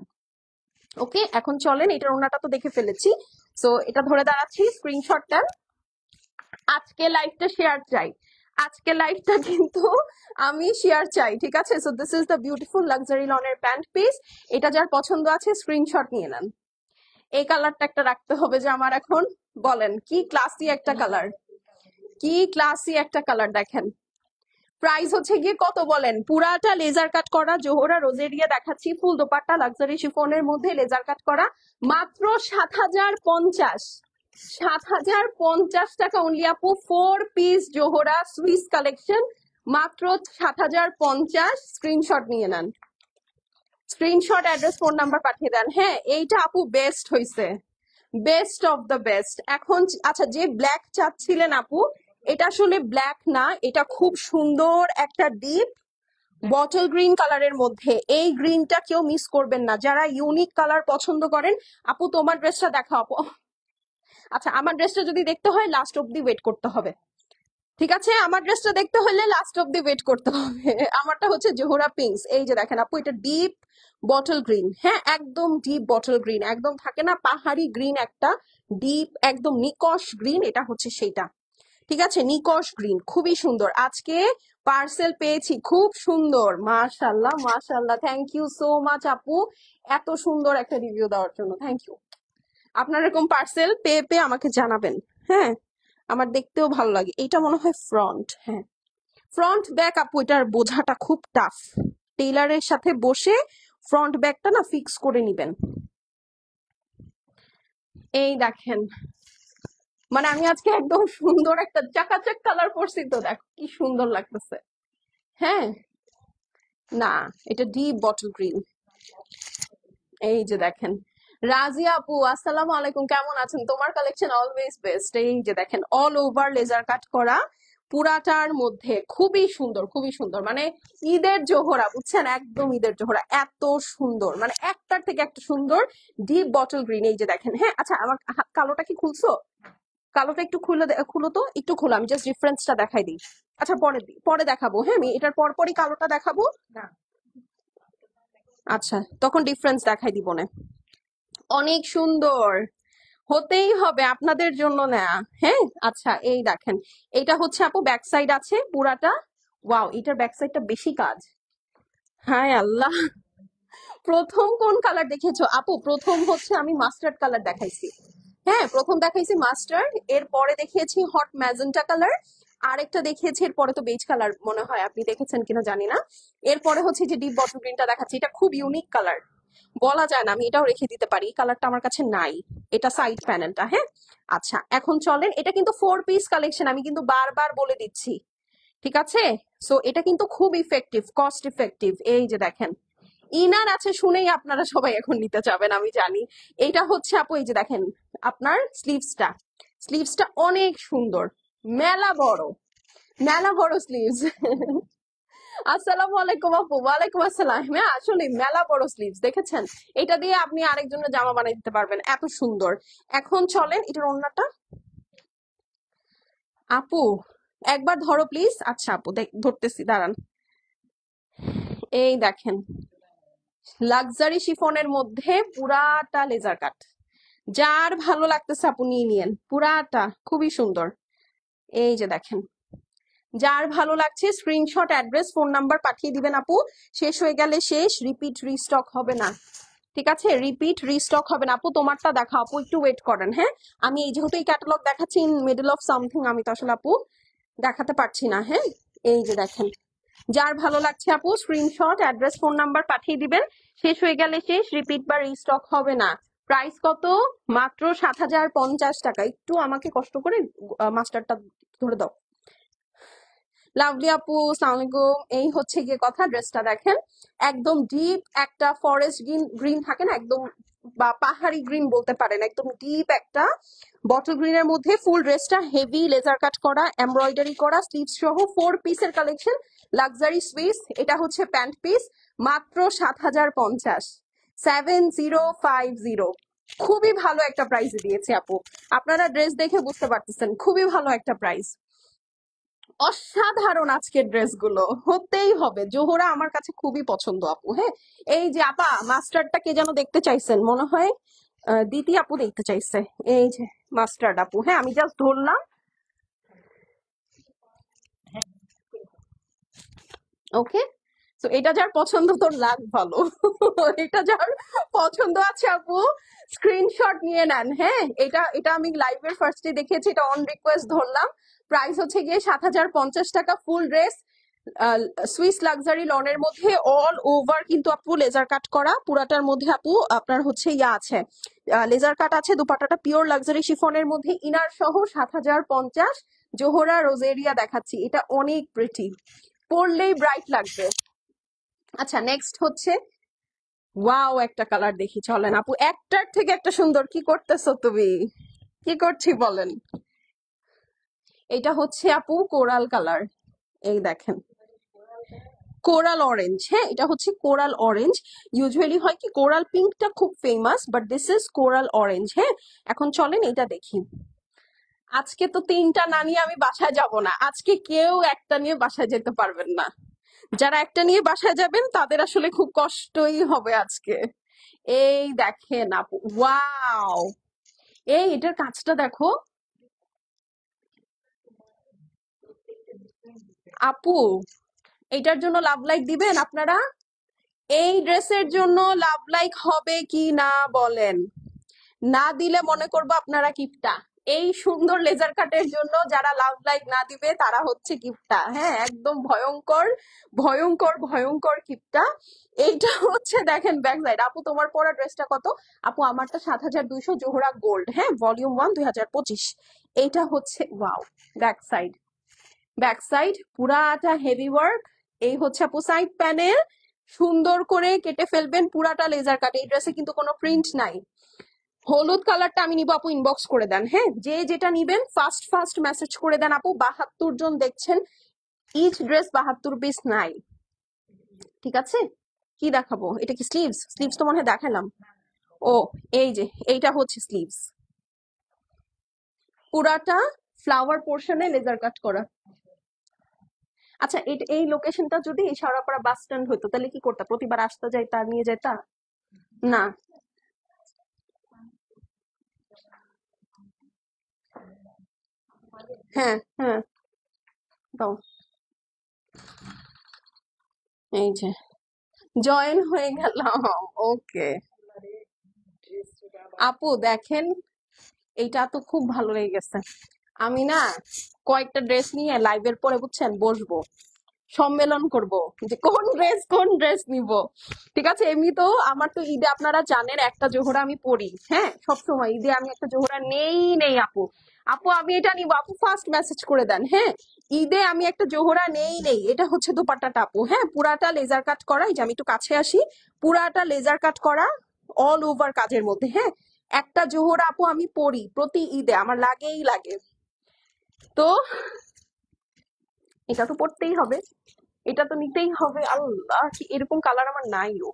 [SPEAKER 1] ওকে, এখন চলেন, এটার ওনাটা তো দেখে ফেলেছি, সো এটা ধরে দাঁড়াচ্ছি, স্ক্রিনশটটা। আজকে লাইভটা শেয়ার চাই, আজকে লাইভটা কিন্তু আমি শেয়ার চাই, ঠিক আছে? So this is the beautiful luxury লনের প্যান্ট পিস। এটা যার পছন্দ আছে স্ক্রিনশট নিয়ে নেন। এই কালারটা একটা রাখতে হবে যে আমার এখন। বলেন, কি ক্লাসি একটা কালার, কি ক্লাসি একটা কালার। দেখেন, প্রাইস হচ্ছে গিয়ে কত বলেন? পুরাটা লেজার কাট করা জোহরা রোজেরিয়া দেখাচ্ছি, ফুল দোপাট্টা লাক্সারি শিফনের মধ্যে লেজার কাট করা, মাত্র 7,050। 7,050 টাকা অনলি আপু। 4 পিস জোহরা সুইস কালেকশন, মাত্র 7,050। স্ক্রিনশট নিয়ে নেন, স্ক্রিনশট, অ্যাড্রেস, ফোন নাম্বার পাঠিয়ে দেন। হ্যাঁ, এইটা আপু বেস্ট হইছে, বেস্ট অফ দ্য বেস্ট। এখন আচ্ছা, যে ব্ল্যাক চাচ্ছিলেন আপু, এটা আসলে ব্ল্যাক না, এটা খুব সুন্দর একটা ডিপ বটল গ্রিন কালারের মধ্যে। এই গ্রিনটা কেউ মিস করবেন না যারা ইউনিক কালার পছন্দ করেন। আপু তোমার ড্রেসটা দেখাও আপু। আচ্ছা, আমার ড্রেসটা যদি দেখতে হয় লাস্ট অব্দি ওয়েট করতে হবে, ঠিক আছে? আমার ড্রেসটা দেখতে হলে লাস্ট অব্দি ওয়েট করতে হবে। আমারটা হচ্ছে জোহরা পিঙ্কস। এই যে দেখেন আপু, এটা ডিপ বটল গ্রিন। হ্যাঁ, একদম ডিপ বটল গ্রিন, একদম থাকে না পাহাড়ি গ্রিন, একটা ডিপ একদম নিকশ গ্রিন, এটা হচ্ছে সেইটা, ঠিক আছে? নিকশ গ্রিন, খুবই সুন্দর। আজকে পার্সেল পেয়েছি, খুব সুন্দর, মাশাল্লাহ মাশাল্লাহ। থ্যাংক ইউ সো মাচ আপু, এত সুন্দর একটা রিভিউ দেওয়ার জন্য, থ্যাংক ইউ। আপনার এরকম পার্সেল পেয়ে পেয়ে আমাকে জানাবেন। হ্যাঁ, আমার দেখতেও ভালো লাগে। এটা মনে হয় ফ্রন্ট, হ্যাঁ ফ্রন্ট ব্যাক আপু, এটার বোঝাটা খুব টাফ, টেইলারের সাথে বসে ফ্রন্ট ব্যাকটা না ফিক্স করে নিবেন। এই দেখেন, মানে আমি আজকে একদম সুন্দর একটা চাকাচাক কালার পরছি, তো দেখো কি সুন্দর লাগতেছে। হ্যাঁ, না এটা ডিপ বটল গ্রিন। এই যে দেখেন, রাজিয়া আপু আসসালামু আলাইকুম, কেমন আছেন? তোমার কালেকশন অলওয়েজ বেস্ট। এই যে দেখেন, অল ওভার লেজার কাট করা, পুরাটার মধ্যে খুবই সুন্দর, খুবই সুন্দর, মানে ঈদের জোহরা, বুঝছেন, একদম ঈদের জোহরা, এত সুন্দর, মানে একটার থেকে একটা সুন্দর। ডিপ বটল গ্রিন, এই যে দেখেন। হ্যাঁ আচ্ছা, আমার কালোটা কি খুলছো? কালোটা একটু খুলে খুলো তো, একটু খুলো, আমি জাস্ট ডিফারেন্সটা দেখাই দিই। আচ্ছা পরে পরে দেখাবো, হ্যাঁ আমি এটার পরপরই কালোটা দেখাবো। আচ্ছা তখন ডিফারেন্স দেখাই দিব না। অনেক সুন্দর, হতেই হবে আপনাদের জন্য নেয়া। হ্যাঁ আচ্ছা, এই দেখেন, এটা হচ্ছে আপু ব্যাক সাইড আছে পুরাটা। ওয়াও, এটার ব্যাক সাইডটা বেশি কাজ। হায় আল্লাহ, প্রথম কোন কালার দেখেছো আপু? প্রথম হচ্ছে আমি মাস্টার্ড কালার দেখাইছি। হ্যাঁ প্রথম দেখাইছি মাস্টার্ড, এর পরে দেখিয়েছি হট ম্যাজেন্টা কালার, আরেকটা দেখিয়েছি এরপরে তো বেজ কালার মনে হয়, আপনি দেখেছেন কিনা জানি না। এরপরে হচ্ছে যে ডিপ বটল গ্রিনটা দেখাচ্ছি, এটা খুব ইউনিক কালার, বলা যায় না, আমি এটাও রেখে দিতে পারি, কালারটা আমার কাছে নাই। এটা সাইড প্যানেলটা। হ্যাঁ আচ্ছা, এখন চলেন, এটা কিন্তু 4 পিস কালেকশন, আমি কিন্তু বারবার বলে দিচ্ছি, ঠিক আছে? সো এটা কিন্তু খুব ইফেক্টিভ, কস্ট ইফেক্টিভ। এই যে দেখেন, ইনার আছে শুনেই আপনারা সবাই এখন নিতে চাবেন আমি জানি। এটা হচ্ছে আপু, এই যে দেখেন, আপনার স্লিভসটা, স্লিভসটা অনেক সুন্দর, মেলা বড়, মেলা বড় স্লিভস। আসসালামু আলাইকুম আপু। ওয়ালাইকুম আসসালাম। হ্যাঁ আসলে মেলা বড় স্লিভস, দেখেছেন? এটা দিয়ে আপনি আরেকজনের জামা বানিয়ে দিতে পারবেন, এত সুন্দর। এখন চলেন এটার ওড়নাটা। আপু একবার ধরো প্লিজ। আচ্ছা আপু ধরতেছি, দাঁড়ান। এই দেখেন, লাক্সারি শিফনের মধ্যে পুরাটা লেজার কাট, যার ভালো লাগতেছে আপু নিয়ে নিয়েন, পুরাটা খুবই সুন্দর। এই যে দেখেন, যার ভালো লাগছে স্ক্রিনশট, অ্যাড্রেস, ফোন নাম্বার পাঠিয়ে দিবেন আপু। শেষ হয়ে গেলে শেষ, রিপিট রিস্টক হবে না, ঠিক আছে? রিপিট রিস্টক হবে না। আপু তোমারটা দেখা, আপু একটু ওয়েট করেন। হ্যাঁ আমি এই যেহেতু এই ক্যাটালগ দেখাচ্ছি ইন মিডল অফ সামথিং, আমি তো আসলে আপু দেখাতে পারছি না। হ্যাঁ এই যে দেখেন, যার ভালো লাগছে আপু স্ক্রিনশট, অ্যাড্রেস, ফোন নাম্বার পাঠিয়ে দিবেন। শেষ হয়ে গেলে শেষ, রিপিট বা রিস্টক হবে না। প্রাইস কত? মাত্র 7,050 টাকা। একটু আমাকে কষ্ট করে মাস্টারটা ধরে দাও। লাভলি আপু আসসালামু আলাইকুম। এই হচ্ছে গিয়ে কথা, ড্রেসটা দেখেন, একদম ডিপ একটা ফরেস্ট গ্রিন, গ্রিন থাকে না একদম, বা পাহাড়ি গ্রিন বলতে পারেন, একদম ডিপ একটা বটল গ্রিনের মধ্যে ফুল ড্রেসটা হেভি লেজার কাট করা, এমব্রয়ডারি করা, স্লিভস সহ 4 পিসের কালেকশন, লাক্সারি সুইস। এটা হচ্ছে প্যান্ট পিস, মাত্র 7,050, 7050। খুবই ভালো একটা প্রাইস দিয়েছে আপু, আপনারা ড্রেস দেখে বুঝতে পারতেছেন, খুবই ভালো একটা প্রাইস। অসাধারণ আজকের ড্রেসগুলো, হতেই হবে। জোহরা আমার কাছে খুবই পছন্দ আপু। হ্যাঁ এই যে আপা, মাস্টার্ডটা কে যেন দেখতে চাইছেন মনে হয়, দিতি আপু দেখতে চাইছে। এই যে মাস্টার্ড আপু, হ্যাঁ আমি জাস্ট ধরলাম। ওকে, তো এটা যার পছন্দ, তোর লাগ ভালো। এটা যার পছন্দ আছে আপু, স্ক্রিনশট নিয়ে নেন। হ্যাঁ এটা এটা আমি লাইভের ফার্স্টে দেখেছি, এটা অন রিকোয়েস্ট ধরলাম। প্রাইস হচ্ছে গিয়ে 7,050 টাকা, ফুল ড্রেস, সুইস লাক্সারি লনের মধ্যে, অল ওভার কিন্তু আপু লেজার কাট করা, পুরাটার মধ্যে আপু আপনার হচ্ছে ইয়া আছে, লেজার কাট আছে। দুপাটাটা পিওর লাক্সারি শিফনের মধ্যে, ইনার সহ 7,050। জোহরা রোজেরিয়া দেখাচ্ছি, এটা অনেক প্রিটি, পরলেই ব্রাইট লাগবে। আচ্ছা নেক্সট হচ্ছে, ওয়াও একটা কালার দেখি, চলেন আপু, একটার থেকে একটা সুন্দর। কি করতেছো তুমি? কি করছি বলেন? এটা হচ্ছে আপু কোরাল কালার, এই দেখেন, কোরাল অরেঞ্জ। হ্যাঁ এটা হচ্ছে কোরাল অরেঞ্জ, ইউজুয়ালি হয় কি কোরাল পিঙ্কটা খুব famous, but this is coral orange. হ্যাঁ এখন চলেন এটা দেখি। আজকে তো 3টা না নিয়ে আমি বাসায় যাব না, আজকে কেউ একটা নিয়ে বাসায় যেতে পারবেন না। যারা একটা নিয়ে বাসায় যাবেন তাদের আসলে খুব কষ্টই হবে আজকে। এই দেখেন আপু, ওয়াও, এই এটার কাজটা দেখো আপু, এটার জন্য লাভ লাইক দিবেন আপনারা? এই ড্রেসের জন্য লাভ লাইক হবে কি না বলেন? না দিলে মনে করবো আপনারা কিপটা। এই সুন্দর লেজার কাটের জন্য যারা লাভ লাইক না দিবে তারা হচ্ছে কিপটা, হ্যাঁ একদম ভয়ঙ্কর ভয়ঙ্কর ভয়ঙ্কর কিপটা। এইটা হচ্ছে দেখেন ব্যাক সাইড। আপু তোমার পরা ড্রেসটা কত? আপু আমারটা 7,200 জোহরা গোল্ড, হ্যাঁ ভলিউম 1 2025। এইটা হচ্ছে wow back side. Back side পুরাটা হেভি ওয়ার্ক। এই হচ্ছে আপু সাইড প্যানেল, সুন্দর করে কেটে ফেলবেন পুরাটা লেজার কাট। এই ড্রেসে কিন্তু কোনো প্রিন্ট নাই। হলুদ কালারটা আমি নিব আপু, ইনবক্স করে দেন, হ্যাঁ যে যেটা নিবেন ফার্স্ট ফার্স্ট মেসেজ করে দেন আপু। 72 জন দেখছেন, ইচ ড্রেস 72 পিস নাই, ঠিক আছে? কি দেখাবো? এটা কি স্লিভস? স্লিভস তো মনে হয় দেখালাম। ও এই যে এইটা হচ্ছে স্লিভস, পুরাটা ফ্লাওয়ার পোর্শনে লেজার কাট করা। আচ্ছা এই লোকেশনটা যদি সারাপাড়া বাস স্ট্যান্ড হতো তাহলে কি করতা? প্রতিবার আসতে যাইতা, নিয়ে যেতা? না। হ্যাঁ হ্যাঁ দাও। এই যে জয়েন হয়ে গেলাম। ওকে আপু দেখেন, এইটা তো খুব ভালো লেগে গেছে। আমি না কয়েকটা ড্রেস নিয়ে লাইভের পরে বুঝছেন বসবো, সম্মেলন করব যে কোন ড্রেস নিব। ঠিক আছে, এমনি তো আমার তো ঈদে আপনারা জানেন একটা জোহরা আমি পরি, হ্যাঁ সব সময় ঈদে আমি একটা জোহরা নেই আপু। আপু আমি এটা নিব, আপু ফার্স্ট মেসেজ করে দেন, হ্যাঁ ঈদে আমি একটা জোহরা নেই। এটা হচ্ছে দোপাট্টাটা আপু, হ্যাঁ পুরাটা লেজার কাট করা। এই যে আমি একটু কাছে আসি, পুরাটা লেজার কাট করা অল ওভার কাজের মধ্যে, হ্যাঁ একটা জোহরা আপু আমি পরি প্রতি ঈদে, আমার লাগেই লাগে। তো এটা তো পড়তেই হবে, এটা তো নিতেই হবে। আল্লাহ কি এরকম কালার আমার নাইও।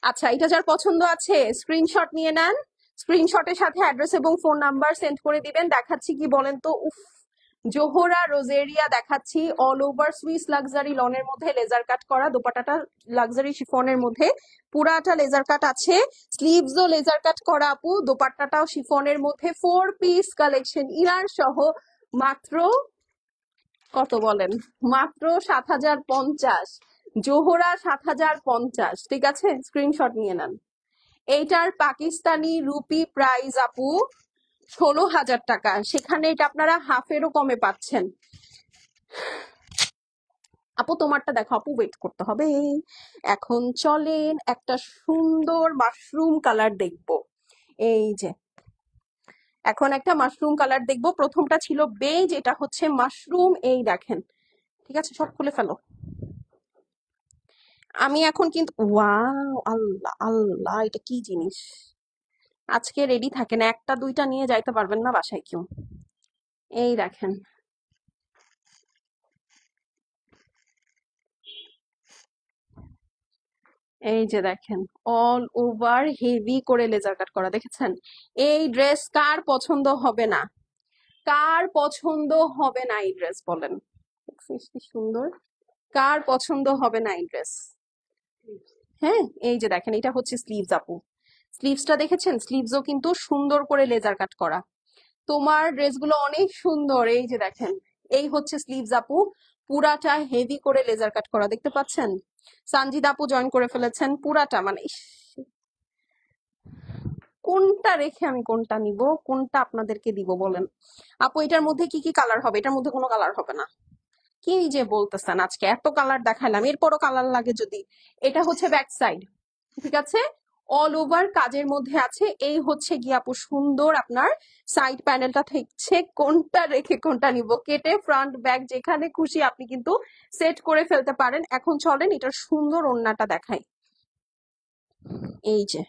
[SPEAKER 1] আচ্ছা এটা যার পছন্দ আছে স্ক্রিনশট নিয়ে নেন, স্ক্রিনশটের সাথে অ্যাড্রেস এবং ফোন নাম্বার সেন্ড করে দিবেন। দেখাচ্ছি কি বলেন তো, উফ জোহরা রোজেরিয়া দেখাচ্ছি, অল ওভার সুইস লাক্সারি লনের মধ্যে লেজার কাট করা, দোপাটাটা লাক্সারি শিফনের মধ্যে পুরাটা লেজার কাট আছে, স্লিভসও লেজার কাট করা আপু, দোপাট্টাটাও শিফনের মধ্যে, 4 পিস কালেকশন ইনার সহ। মাত্র কত বলেন? মাত্র 7,050। জোহরা 7,050, ঠিক আছে স্ক্রিনশট নিয়ে নেন। এইটার পাকিস্তানি রুপি প্রাইস আপু 16,000 টাকা, সেখানে এটা আপনারা হাফেরও কমে পাচ্ছেন। আপু তোমারটা দেখো আপু, ওয়েট করতে হবে। এখন চলেন একটা সুন্দর মাশরুম কালার দেখবো। এই যে এখন একটা মাশরুম কালার দেখবো, প্রথমটা ছিল বেজ, এটা হচ্ছে মাশরুম। এই দেখেন, ঠিক আছে সব খুলে ফেলো। আমি এখন কিন্তু ওয়াও আল্লাহ আল্লাহ, এটা কি জিনিস! আজকে রেডি থাকেন, একটা দুইটা নিয়ে যাইতে পারবেন না বাসায় কেউ। এই দেখেন, এই যে দেখেন অল ওভার হেভি করে লেজার কাট করা, দেখেছেন? এই ড্রেস কার পছন্দ হবে না? কার পছন্দ হবে না এই ড্রেস বলেন? দেখছিস কি সুন্দর! কার পছন্দ হবে না এই ড্রেস? হ্যাঁ এই যে দেখেন এটা হচ্ছে স্লিভস আপু, স্লিভসটা দেখেছেন? স্লিভসও কিন্তু সুন্দর করে লেজার কাট করা। তোমার ড্রেসগুলো অনেক সুন্দর। এই যে দেখেন এই হচ্ছে স্লিভস আপু, পুরাটা হেভি করে লেজার কাট করা, দেখতে পাচ্ছেন? সানজিদ আপু জয়েন করে ফেলেছেন পুরাটা, মানে ইস, কোনটা রেখে আমি কোনটা নিব, কোনটা আপনাদেরকে দিব বলেন? আপু এটার মধ্যে কি কি কালার হবে? এটার মধ্যে কোনো কালার হবে না। কি যে বলতেছেন, আজকে এত কালার দেখালাম এরপরও কালার লাগে যদি? এটা হচ্ছে ব্যাক সাইড, ঠিক আছে অল ওভার কাজের মধ্যে আছে। এই হচ্ছে গিয়ে আপু সুন্দর আপনার সাইড প্যানেলটা থাকছে, কোনটা রেখে কোনটা নিব, কেটে ফ্রন্ট ব্যাক যেখানে খুশি আপনি কিন্তু সেট করে ফেলতে পারেন। এখন চলেন এটার সুন্দর ওড়নাটা দেখাই। এই যে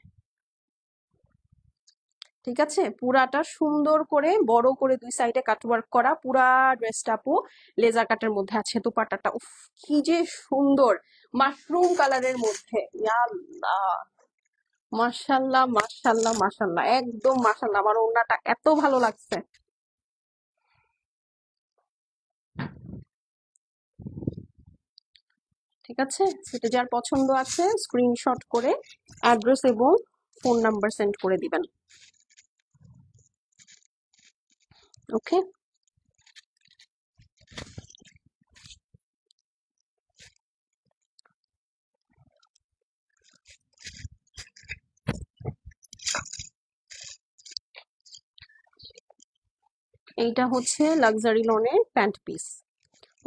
[SPEAKER 1] ঠিক আছে, পুরাটা সুন্দর করে বড় করে দুই সাইডে কাটওয়ার্ক করা, পুরা ড্রেসটা আপু লেজার কাটের মধ্যে আছে। দুপাট্টাটা উফ কি যে সুন্দর, মাশরুম কালারের মধ্যে, ইয়া আল্লাহ, মাশাল্লাহ মাশাল্লাহ মাশাল্লাহ, একদম মাশাল্লাহ, আমার ওড়নাটা এত ভালো লাগছে। ঠিক আছে, সেটা যার পছন্দ আছে স্ক্রিনশট করে অ্যাড্রেস এবং ফোন নাম্বার সেন্ড করে দিবেন। ওকে এইটা হচ্ছে লাক্সারি লনের প্যান্ট পিস।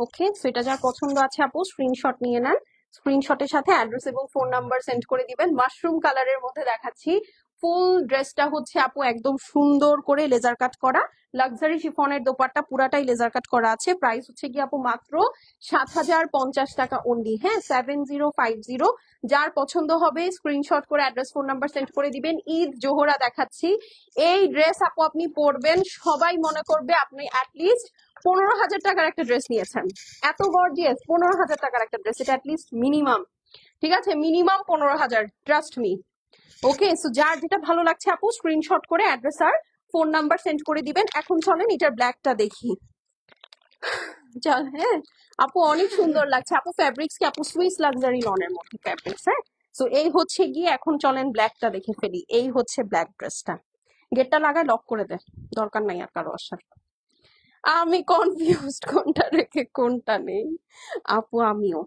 [SPEAKER 1] ওকে, সো এটা যার পছন্দ আছে আপু স্ক্রিনশট নিয়ে নেন। স্ক্রিনশটের সাথে অ্যাড্রেস এবং ফোন নাম্বার সেন্ড করে দিবেন। মাশরুম কালারের মধ্যে দেখাচ্ছি। ফুল ড্রেসটা হচ্ছে আপু একদম সুন্দর করে লেজার কাট করা, লাক্সারি শিফনের দোপাট্টা পুরাটাই লেজার কাট করা আছে। প্রাইস হচ্ছে কি আপু মাত্র 7,050 টাকা অনলি। হ্যাঁ, 7050। যার পছন্দ হবে স্ক্রিনশট করে অ্যাড্রেস ফোন নাম্বার সেন্ড করে দিবেন। ঈদ জোহরা দেখাচ্ছি। এই ড্রেস আপু আপনি পরবেন, সবাই মনে করবে আপনি অ্যাটলিস্ট 15,000 টাকার একটা ড্রেস নিয়েছেন। এত গর্জিয়াস 15,000 টাকার একটা ড্রেস, এটা অ্যাটলিস্ট মিনিমাম। ঠিক আছে, মিনিমাম 15,000, ট্রাস্ট মি। ওকে, সো যার যেটা ভালো লাগছে আপু স্ক্রিনশট করে অ্যাড্রেস আর ফোন নাম্বার সেন্ড করে দিবেন। এখন চলেন এটার ব্ল্যাকটা দেখি। চল, হ্যাঁ আপু অনেক সুন্দর লাগছে আপু। ফ্যাব্রিক্স কি আপু সুইস লাক্সারি লনের মধ্যে ফ্যাব্রিক্স। হ্যাঁ, সো এই হচ্ছে গিয়ে, এখন চলেন ব্ল্যাকটা দেখে ফেলি। এই হচ্ছে ব্ল্যাক ড্রেসটা। গেটটা লাগায় লক করে দে, দরকার নাই আর কারো আসার। আমি কনফিউজড কোনটা রেখে কোনটা নেই আপু, আমিও।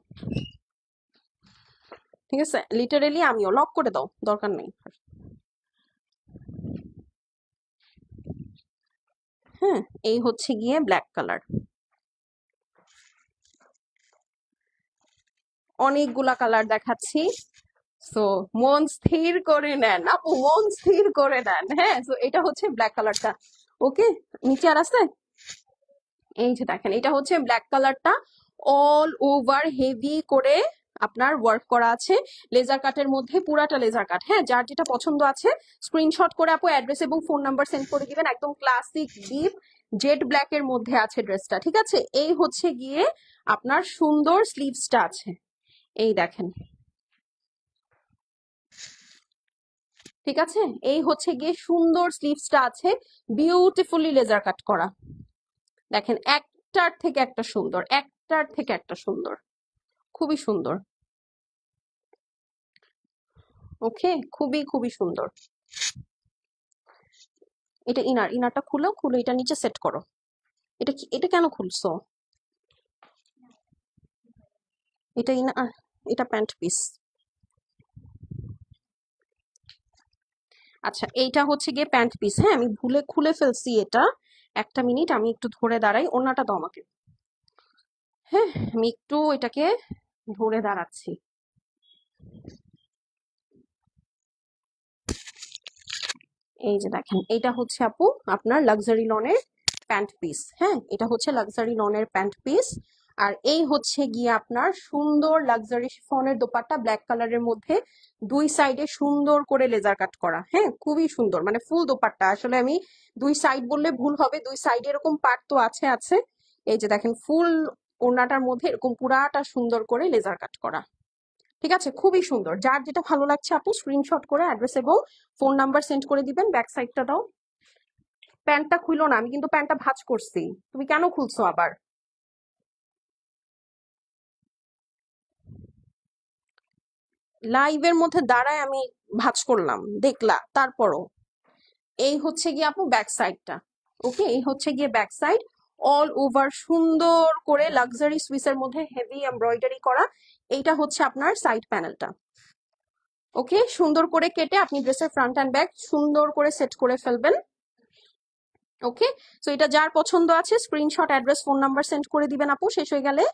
[SPEAKER 1] ঠিক আছে, লিটারেলি আমিও। লক করে দাও, দরকার নেই। হ্যাঁ, এই হচ্ছে গিয়ে ব্ল্যাক কালার। অনেকগুলা কালার দেখাচ্ছি, সো মন স্থির করে নেন আপু, মন স্থির করে নেন। হ্যাঁ, সো এটা হচ্ছে ব্ল্যাক কালারটা। ওকে, নিচে আর আছে। এই যে দেখেন, এটা হচ্ছে ব্ল্যাক কালারটা। অল ওভার হেভি করে আপনার ওয়ার্ক করা আছে লেজার কাটের মধ্যে, পুরাটা লেজার কাট। হ্যাঁ, যার যেটা পছন্দ আছে স্ক্রিনশট করে আপু অ্যাড্রেস এবং ফোন নাম্বার সেন্ড করে দিবেন। একদম ক্লাসিক ডিপ জেড ব্ল্যাক এর মধ্যে আছে ড্রেসটা। ঠিক আছে, এই হচ্ছে গিয়ে আপনার সুন্দর স্লিভসটা আছে, এই দেখেন। ঠিক আছে, এই হচ্ছে গিয়ে সুন্দর স্লিভসটা আছে, বিউটিফুলি লেজার কাট করা। দেখেন, একটার থেকে একটা সুন্দর, একটার থেকে একটা সুন্দর, খুবই সুন্দর। ওকে, খুবই খুবই সুন্দর। এটা ইনারটা খুলো, খুলে এটা নিচে সেট করো। এটা কি, এটা কেন খুলছো? এটা এটা প্যান্ট পিস। আচ্ছা, এইটা হচ্ছে গিয়ে প্যান্ট পিস। হ্যাঁ, আমি ভুলে খুলে ফেলছি এটা। একটা মিনিট, আমি একটু ধরে দাঁড়াই। ওড়নাটা দাও আমাকে। হ্যাঁ, আমি একটু এটাকে ধরে দাঁড়াচ্ছি। এই যে দেখেন, এটা হচ্ছে আপু আপনার লাক্সারি লনের প্যান্ট পিস। হ্যাঁ, এটা হচ্ছে লাক্সারি লনের প্যান্ট পিস। আর এই হচ্ছে গিয়ে আপনার সুন্দর লাক্সারি শিফনের দোপাট্টা, ব্ল্যাক কালারের মধ্যে দুই সাইডে সুন্দর করে লেজার কাট করা। হ্যাঁ, খুবই সুন্দর, মানে ফুল দোপাট্টা। আসলে আমি দুই সাইড বললে ভুল হবে, দুই সাইডে এরকম পার্ট তো আছে আছে। এই যে দেখেন, ফুল ওড়নাটার মধ্যে এরকম পুরাটা সুন্দর করে লেজার কাট করা। ঠিক আছে, খুবই সুন্দর। যার যেটা ভালো লাগছে আপু স্ক্রিনশট করে অ্যাড্রেস এবং ফোন নাম্বার সেন্ড করে দিবেন। ব্যাক সাইডটা দাও। প্যান্টটা খুলো না, আমি কিন্তু প্যান্টটা ভাঁজ করছি, তুমি কেন খুলছো আবার? লাইভের মধ্যে দাঁড়ায় আমি ভাঁজ করলাম, দেখলা? তারপরও এই হচ্ছে গিয়ে আপু ব্যাক সাইডটা। ওকে, এই হচ্ছে গিয়ে ব্যাক সাইড। অল ওভার সুন্দর করে লাক্সারি সুইসের মধ্যে হেভি এমব্রয়ডারি করা। এইটা হচ্ছে আপনার সাইড প্যানেলটা। ওকে, সুন্দর করে কেটে আপনি ড্রেসের ফ্রন্ট অ্যান্ড ব্যাক সুন্দর করে সেট করে ফেলবেন। ওকে, তো এটা যার পছন্দ আছে screenshot address phone number send করে দিবেন আপু। শেষ হয়ে গেলে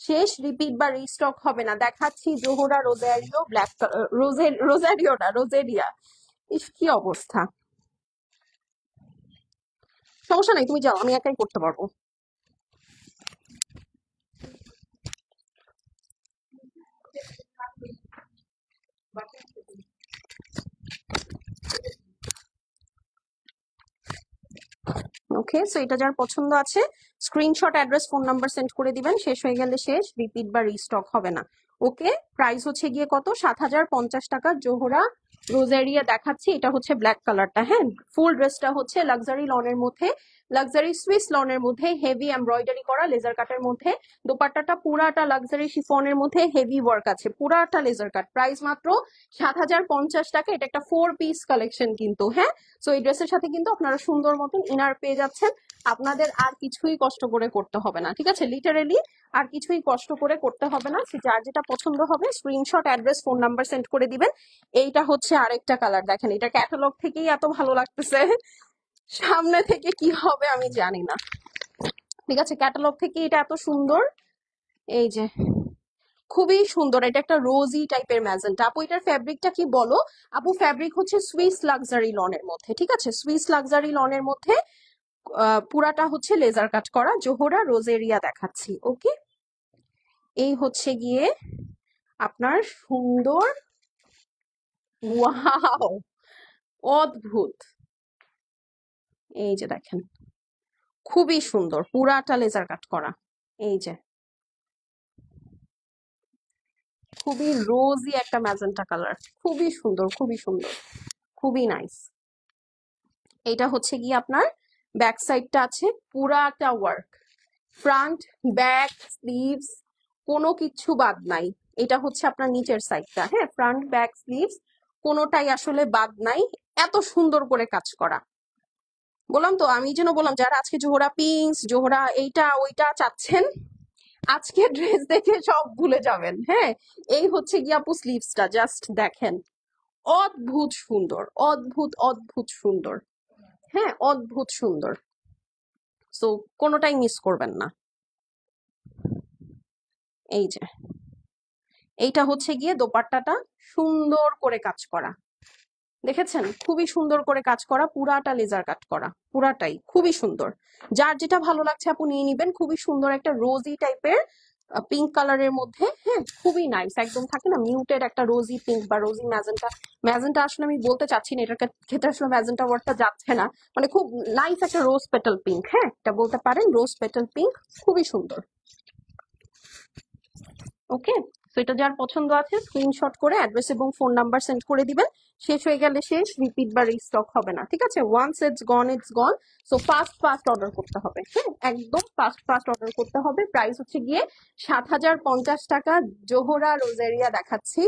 [SPEAKER 1] শেষ রিপিট বা রিস্টক হবে না। দেখাচ্ছি জোহরা রোজারিও ব্ল্যাক, রোজারিও না, রোজেরিয়া। ইস, কি অবস্থা। সমস্যা নাই, তুমি যাও, আমি একাই করতে পারবো। ওকে, সো এটা যার পছন্দ আছে screenshot address phone number send করে দিবেন। শেষ হয়ে গেলে শেষ, রিপিট বা রিস্টক হবে না। ওকে, প্রাইস হচ্ছে গিয়ে কত? 7,050 টাকা। জোহরা রোজারিয়া দেখাচ্ছি, এটা হচ্ছে ব্ল্যাক কালারটা। হ্যাঁ, ফুল ড্রেসটা হচ্ছে লাক্সারি লনের মধ্যে, লাক্সারি সুইস লনের মধ্যে হেভি এমব্রয়ডারি করা লেজার কাটের মধ্যে। দোপাট্টাটা পুরাটা লাক্সারি শিফনের মধ্যে হেভি ওয়ার্ক আছে, পুরাটা লেজার কাট। প্রাইস মাত্র 7,050 টাকা। এটা একটা 4 পিস কালেকশন কিন্তু। হ্যাঁ, সো এই ড্রেসের সাথে কিন্তু আপনারা সুন্দর মতন ইনার পেয়ে যাচ্ছেন। আপনাদের আর কিছুই কষ্ট করে করতে হবে না। ঠিক আছে, লিটারেলি আর কিছুই কষ্ট করে করতে হবে না। যার যেটা পছন্দ হবে screenshot address phone number send করে দিবেন। এইটা হচ্ছে আরেকটা কালার, দেখেন এটা ক্যাটালগ থেকেই এত ভালো লাগতেছে। সামনে থেকে কি হবে আমি জানি না। ঠিক আছে, ক্যাটালগ থেকে এটা এত সুন্দর। এই যে খুবই সুন্দর, এটা একটা রোজি টাইপের ম্যাজেন্টা। আপু এটার ফ্যাব্রিকটা কি বলো? আপু ফ্যাব্রিক হচ্ছে সুইস লাক্সারি লনের মধ্যে। ঠিক আছে, সুইস লাক্সারি লনের মধ্যে পুরাটা হচ্ছে লেজার কাট করা, জোহরা রোজেরিয়া দেখাচ্ছি। ওকে, এই হচ্ছে গিয়ে আপনার সুন্দর, ওয়াও, অদ্ভুত। এই যে দেখেন, খুবই সুন্দর, পুরাটা লেজার কাট করা। এই যে খুবই রোজি একটা ম্যাজেন্টা কালার, খুবই সুন্দর, খুবই সুন্দর, খুবই নাইস। এটা হচ্ছে গিয়ে আপনার ব্যাক সাইডটা আছে পুরাটা ওয়ার্ক, ফ্রন্ট ব্যাক স্লিভস কোনো কিছু বাদ নাই। এটা হচ্ছে আপনার নিচের সাইডটা, হ্যাঁ, ফ্রন্ট ব্যাক স্লিভস কোনোটাই আসলে বাদ নাই, এত সুন্দর করে কাজ করা। বললাম তো, আমি যেন বললাম যারা আজকে জোহরা পিঙ্কস, জোহরা এইটা ওইটা চাচ্ছেন, আজকে ড্রেস দেখে সব ভুলে যাবেন। হ্যাঁ, এই হচ্ছে গিয়ে আপু স্লিভসটা, জাস্ট দেখেন, অদ্ভুত সুন্দর, অদ্ভুত অদ্ভুত সুন্দর। হ্যাঁ, অদ্ভুত সুন্দর। সো কোনোটাই মিস করবেন না। এই যে এইটা হচ্ছে গিয়ে দোপাট্টাটা, সুন্দর করে কাজ করা, দেখেছেন, খুবই সুন্দর করে কাজ করা, পুরাটা লেজার কাট করা, পুরাটাই খুবই সুন্দর। যার যেটা ভালো লাগছে আপু নিয়ে নিবেন। খুবই সুন্দর একটা রোজি টাইপের পিঙ্ক কালারের মধ্যে, হ্যাঁ, খুবই নাইস। একদম থাকে না মিউটেড একটা রোজি পিঙ্ক বা রোজি ম্যাজেন্টা। ম্যাজেন্টা আসলে আমি বলতে চাচ্ছি না, এটার ক্ষেত্রে আসলে ম্যাজেন্টা ওয়ার্ডটা যাচ্ছে না, মানে খুব নাইস একটা রোজ পেটাল পিঙ্ক, হ্যাঁ, এটা বলতে পারেন রোজ পেটাল পিঙ্ক, খুবই সুন্দর। ওকে, তো এটা যার পছন্দ আছে স্ক্রিনশট করে অ্যাড্রেস এবং ফোন নাম্বার সেন্ড করে দিবেন। শেষ হয়ে গেলে শেষ, রিপিট বা রিস্টক হবে না। ঠিক আছে, once it's gone it's gone. So fast fast order করতে হবে, হ্যাঁ, একদম ফাস্ট ফাস্ট অর্ডার করতে হবে। প্রাইস হচ্ছে গিয়ে 7,050 টাকা। জোহরা রোজেরিয়া দেখাচ্ছি,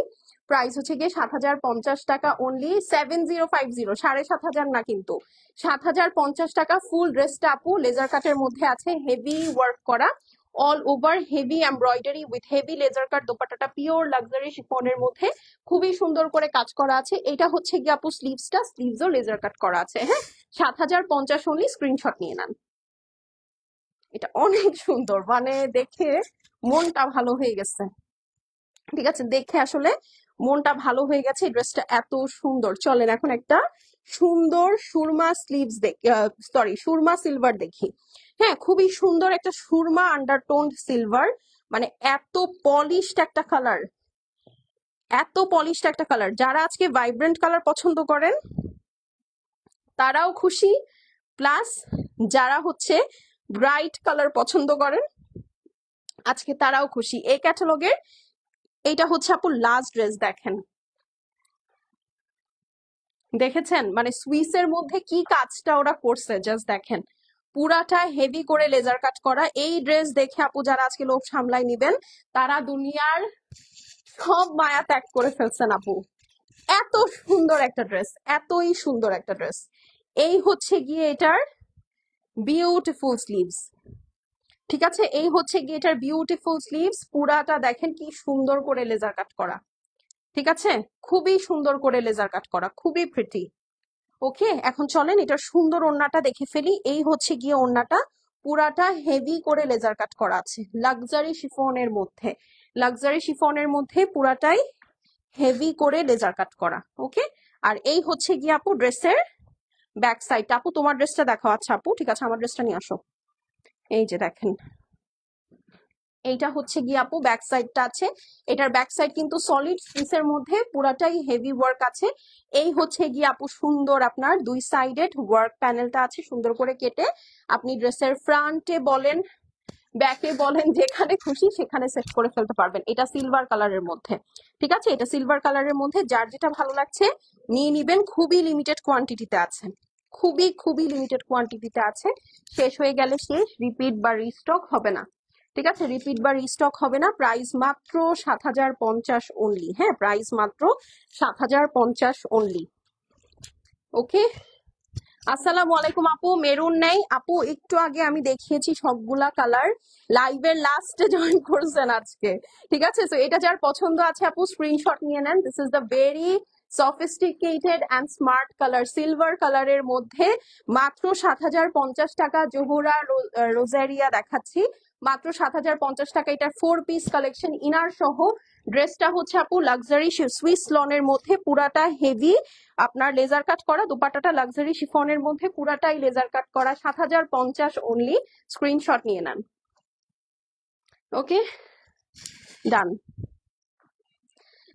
[SPEAKER 1] প্রাইস হচ্ছে গিয়ে 7,050 টাকা অনলি। 7050, 7,500 না কিন্তু, 7,050 টাকা। ফুল ড্রেসটা আপু লেজার কাটের মধ্যে আছে, হেভি ওয়ার্ক করা, all over heavy embroidery with heavy laser cut. দোপাট্টাটা পিওর লাক্সারি শিফনের মধ্যে খুবই সুন্দর করে কাজ করা আছে। এটা হচ্ছে গিয়ে আপু স্লিভসটা, স্লিভসও লেজার কাট করা আছে। হ্যাঁ, 7,050 অনলি, স্ক্রিনশট নিয়ে নেন। এটা অনেক সুন্দর, মানে দেখে মনটা ভালো হয়ে গেছে। ঠিক আছে, দেখে আসলে মনটা ভালো হয়ে গেছে, এই ড্রেসটা এত সুন্দর। চলেন এখন একটা সুন্দর সুরমা স্লিভস দেখি, সরি সুরমা সিলভার দেখি। হ্যাঁ, খুবই সুন্দর একটা সুরমা আন্ডারটোন সিলভার, মানে এত পলিশড একটা কালার, এত পলিশড একটা কালার। যারা আজকে ভাইব্রেন্ট কালার পছন্দ করেন তারাও খুশি, প্লাস যারা হচ্ছে ব্রাইট কালার পছন্দ করেন আজকে তারাও খুশি। এই ক্যাটালগের এইটা হচ্ছে আপু লাস্ট ড্রেস। দেখেন, দেখেছেন মানে সুইসের মধ্যে কি কাজটা ওরা করছে, জাস্ট দেখেন, পুরাটা হেভি করে লেজার কাট করা। এই ড্রেস দেখে আপু যারা আজকে লোভ সামলাই নিবেন তারা দুনিয়ার সব মায়া ত্যাগ করে ফেলছেন আপু। এত সুন্দর একটা ড্রেস, এতই সুন্দর একটা ড্রেস। এই হচ্ছে গিয়ে এটার বিউটিফুল স্লিভস। ঠিক আছে, এই হচ্ছে গিয়ে এটার বিউটিফুল স্লিভস, পুরাটা দেখেন কি সুন্দর করে লেজার কাট করা। ঠিক আছে, খুবই সুন্দর করে লেজার কাট করা, খুবই প্রিটি। ওকে, এখন চলেন এটার সুন্দর ওড়নাটা দেখে ফেলি। এই হচ্ছে গিয়ে ওড়নাটা, পুরাটা হেভি করে লেজার কাট করা আছে, লাক্সারি শিফনের মধ্যে, লাক্সারি শিফনের মধ্যে পুরাটাই হেভি করে লেজার কাট করা। ওকে, আর এই হচ্ছে গিয়ে আপু ড্রেসের ব্যাক সাইডটা। আপু তোমার ড্রেসটা দেখো। আচ্ছা আপু ঠিক আছে, আমার ড্রেসটা নিয়ে আসো। এই যে দেখেন, এইটা হচ্ছে গিয়ে আপু ব্যাক সাইডটা আছে। এটার ব্যাক সাইড কিন্তু সলিড পিসের মধ্যে পুরাটাই হেভি ওয়ার্ক আছে। এই হচ্ছে গিয়ে আপু সুন্দর আপনার দুই সাইডেড ওয়ার্ক প্যানেলটা আছে, সুন্দর করে কেটে আপনি ড্রেসের ফ্রন্টে বলেন ব্যাকে বলেন যেখানে খুশি সেখানে সেট করে ফেলতে পারবেন। এটা সিলভার কালারের মধ্যে। ঠিক আছে, এটা সিলভার কালারের মধ্যে, যার যেটা ভালো লাগছে নিয়ে নিবেন। খুবই লিমিটেড কোয়ান্টিটিতে আছে, খুবই খুবই লিমিটেড কোয়ান্টিটিতে আছে। শেষ হয়ে গেলে শেষ, রিপিট বা রিস্টক হবে না। ঠিক আছে, রিপিট বা রিস্টক হবে না। প্রাইস মাত্র 7,050 অনলি। হ্যাঁ, প্রাইস মাত্র 7,050 অনলি। ওকে, আসসালামু আলাইকুম আপু। মেরুন নেই আপু, একটু আগে আমি দেখিয়েছি সবগুলা কালার, লাইভের লাস্টে জয়েন করছেন আজকে। ঠিক আছে, তো এটা যার পছন্দ আছে আপু স্ক্রিনশট নিয়ে নেন। This is the very sophisticated and smart colour silver কালারের মধ্যে মাত্র ৭,০৫০ টাকা জোহরা রোজারিয়া দেখাচ্ছি, মাত্র ৭,০৫০ টাকা। এটা 4 পিস কালেকশন ইনার সহ। ড্রেসটা হচ্ছে আপু লাক্সারি সুইস লনের মধ্যে, পুরাটা হেভি আপনার লেজার কাট করা, দুপাট্টাটা লাক্সারি শিফনের মধ্যে পুরাটাই লেজার কাট করা। ৭,০৫০ অনলি। স্ক্রিনশট নিয়ে নেন। ওকে, ডান।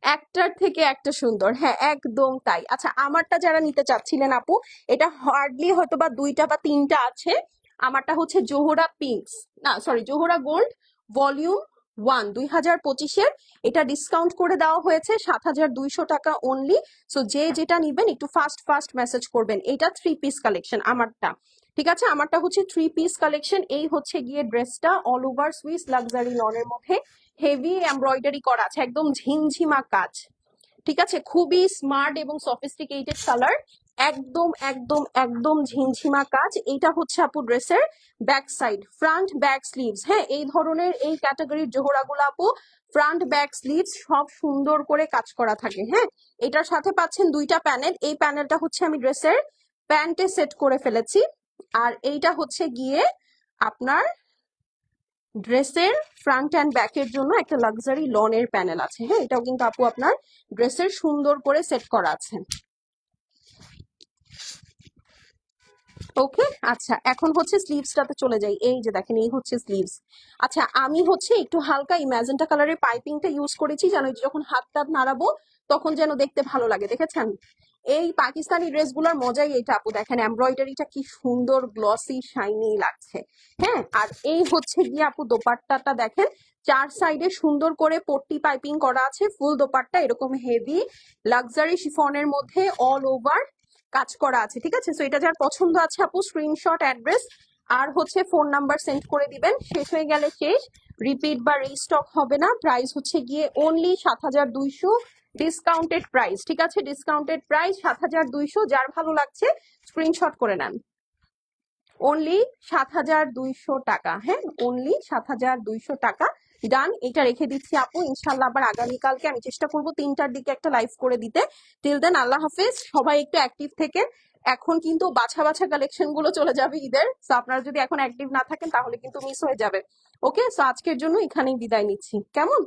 [SPEAKER 1] একটার থেকে একটা সুন্দর, হ্যাঁ একদম তাই। আচ্ছা, আমারটা যারা নিতে চাচ্ছিলেন আপু, এটা হার্ডলি হয়তো বা 2টা বা 3টা আছে। আমারটা হচ্ছে জোহরা পিঙ্কস, না সরি জোহরা গোল্ড ভলিউম 1 2025-এর। এটা ডিসকাউন্ট করে দেওয়া হয়েছে 7,200 টাকা অনলি। সো যে যেটা নিবেন একটু ফাস্ট ফাস্ট মেসেজ করবেন। এটা 3 পিস কালেকশন আমারটা, ঠিক আছে? আমারটা হচ্ছে 3 পিস কালেকশন। এই হচ্ছে গিয়ে ড্রেসটা, অল ওভার সুইস লাক্সারি লনের মধ্যে হেভি এমব্রয়ডারি করা আছে, একদম ঝিমঝিমা কাজ, ঠিক আছে? খুবই স্মার্ট এবং সফিস্টিকেটেড কালার, একদম একদম একদম ঝিমঝিমা কাজ। এইটা হচ্ছে আপু ড্রেসের back side, front back sleeves. হ্যাঁ, এই ধরনের এই ক্যাটাগরির জোহরাগুলো আপু ফ্রন্ট ব্যাক স্লিভস সব সুন্দর করে কাজ করা থাকে। হ্যাঁ, এটার সাথে পাচ্ছেন 2টা প্যানেল। এই প্যানেলটা হচ্ছে আমি ড্রেসের প্যান্টে সেট করে ফেলেছি, আর এইটা হচ্ছে গিয়ে আপনার ড্রেসের ফ্রন্ট অ্যান্ড ব্যাকের জন্য একটা লাক্সারি লনের প্যানেল আছে। হ্যাঁ, এটাও কিন্তু আপু আপনার ড্রেসের সুন্দর করে সেট করা আছে। ওকে, আচ্ছা এখন হচ্ছে স্লিভসটাতে চলে যাই। এই যে দেখেন, এই হচ্ছে স্লিভস। আচ্ছা, আমি হচ্ছে একটু হালকা ম্যাজেন্টা কালারের পাইপিংটা ইউজ করেছি, যেন যখন হাত টাত নাড়াবো তখন যেন দেখতে ভালো লাগে। দেখেছেন, এই পাকিস্তানি ড্রেসগুলোর মজাই এটা আপু। দেখেন এমব্রয়ডারিটা কি সুন্দর গ্লসি শাইনি লাগছে। হ্যাঁ, আর এই হচ্ছে গিয়ে আপু দোপাট্টাটা দেখেন, 4 সাইডে সুন্দর করে পট্টি পাইপিং করা আছে। ফুল দোপাট্টা এরকম হেভি লাক্সারি শিফনের মধ্যে অল ওভার কাজ করা আছে, ঠিক আছে? সো এটা যার পছন্দ আছে আপু স্ক্রিনশট, অ্যাড্রেস আর হচ্ছে ফোন নাম্বার সেন্ড করে দিবেন। শেষ হয়ে গেলে শেষ, রিপিট বা রিস্টক হবে না। প্রাইস হচ্ছে গিয়ে অনলি 7,200, ডিসকাউন্টেড প্রাইস, ঠিক আছে? Discounted price 7,200। যার ভালো লাগছে স্ক্রিনশট করে নেন। অনলি 7,200 টাকা, হ্যাঁ অনলি 7,200 টাকা। ডান, এটা রেখে দিচ্ছি আপু। ইনশাল্লাহ আবার আগামীকালকে আমি চেষ্টা করবো 3টার দিকে একটা লাইভ করে দিতে। টিল দেন আল্লাহ হাফেজ, সবাই একটু অ্যাক্টিভ থেকে। এখন কিন্তু বাছা বাছা কালেকশন গুলো চলে যাবে ঈদের, সো আপনারা যদি এখন অ্যাক্টিভ না থাকেন তাহলে কিন্তু মিস হয়ে যাবে। ওকে, সো আজকের জন্য এখানেই বিদায় নিচ্ছি, কেমন?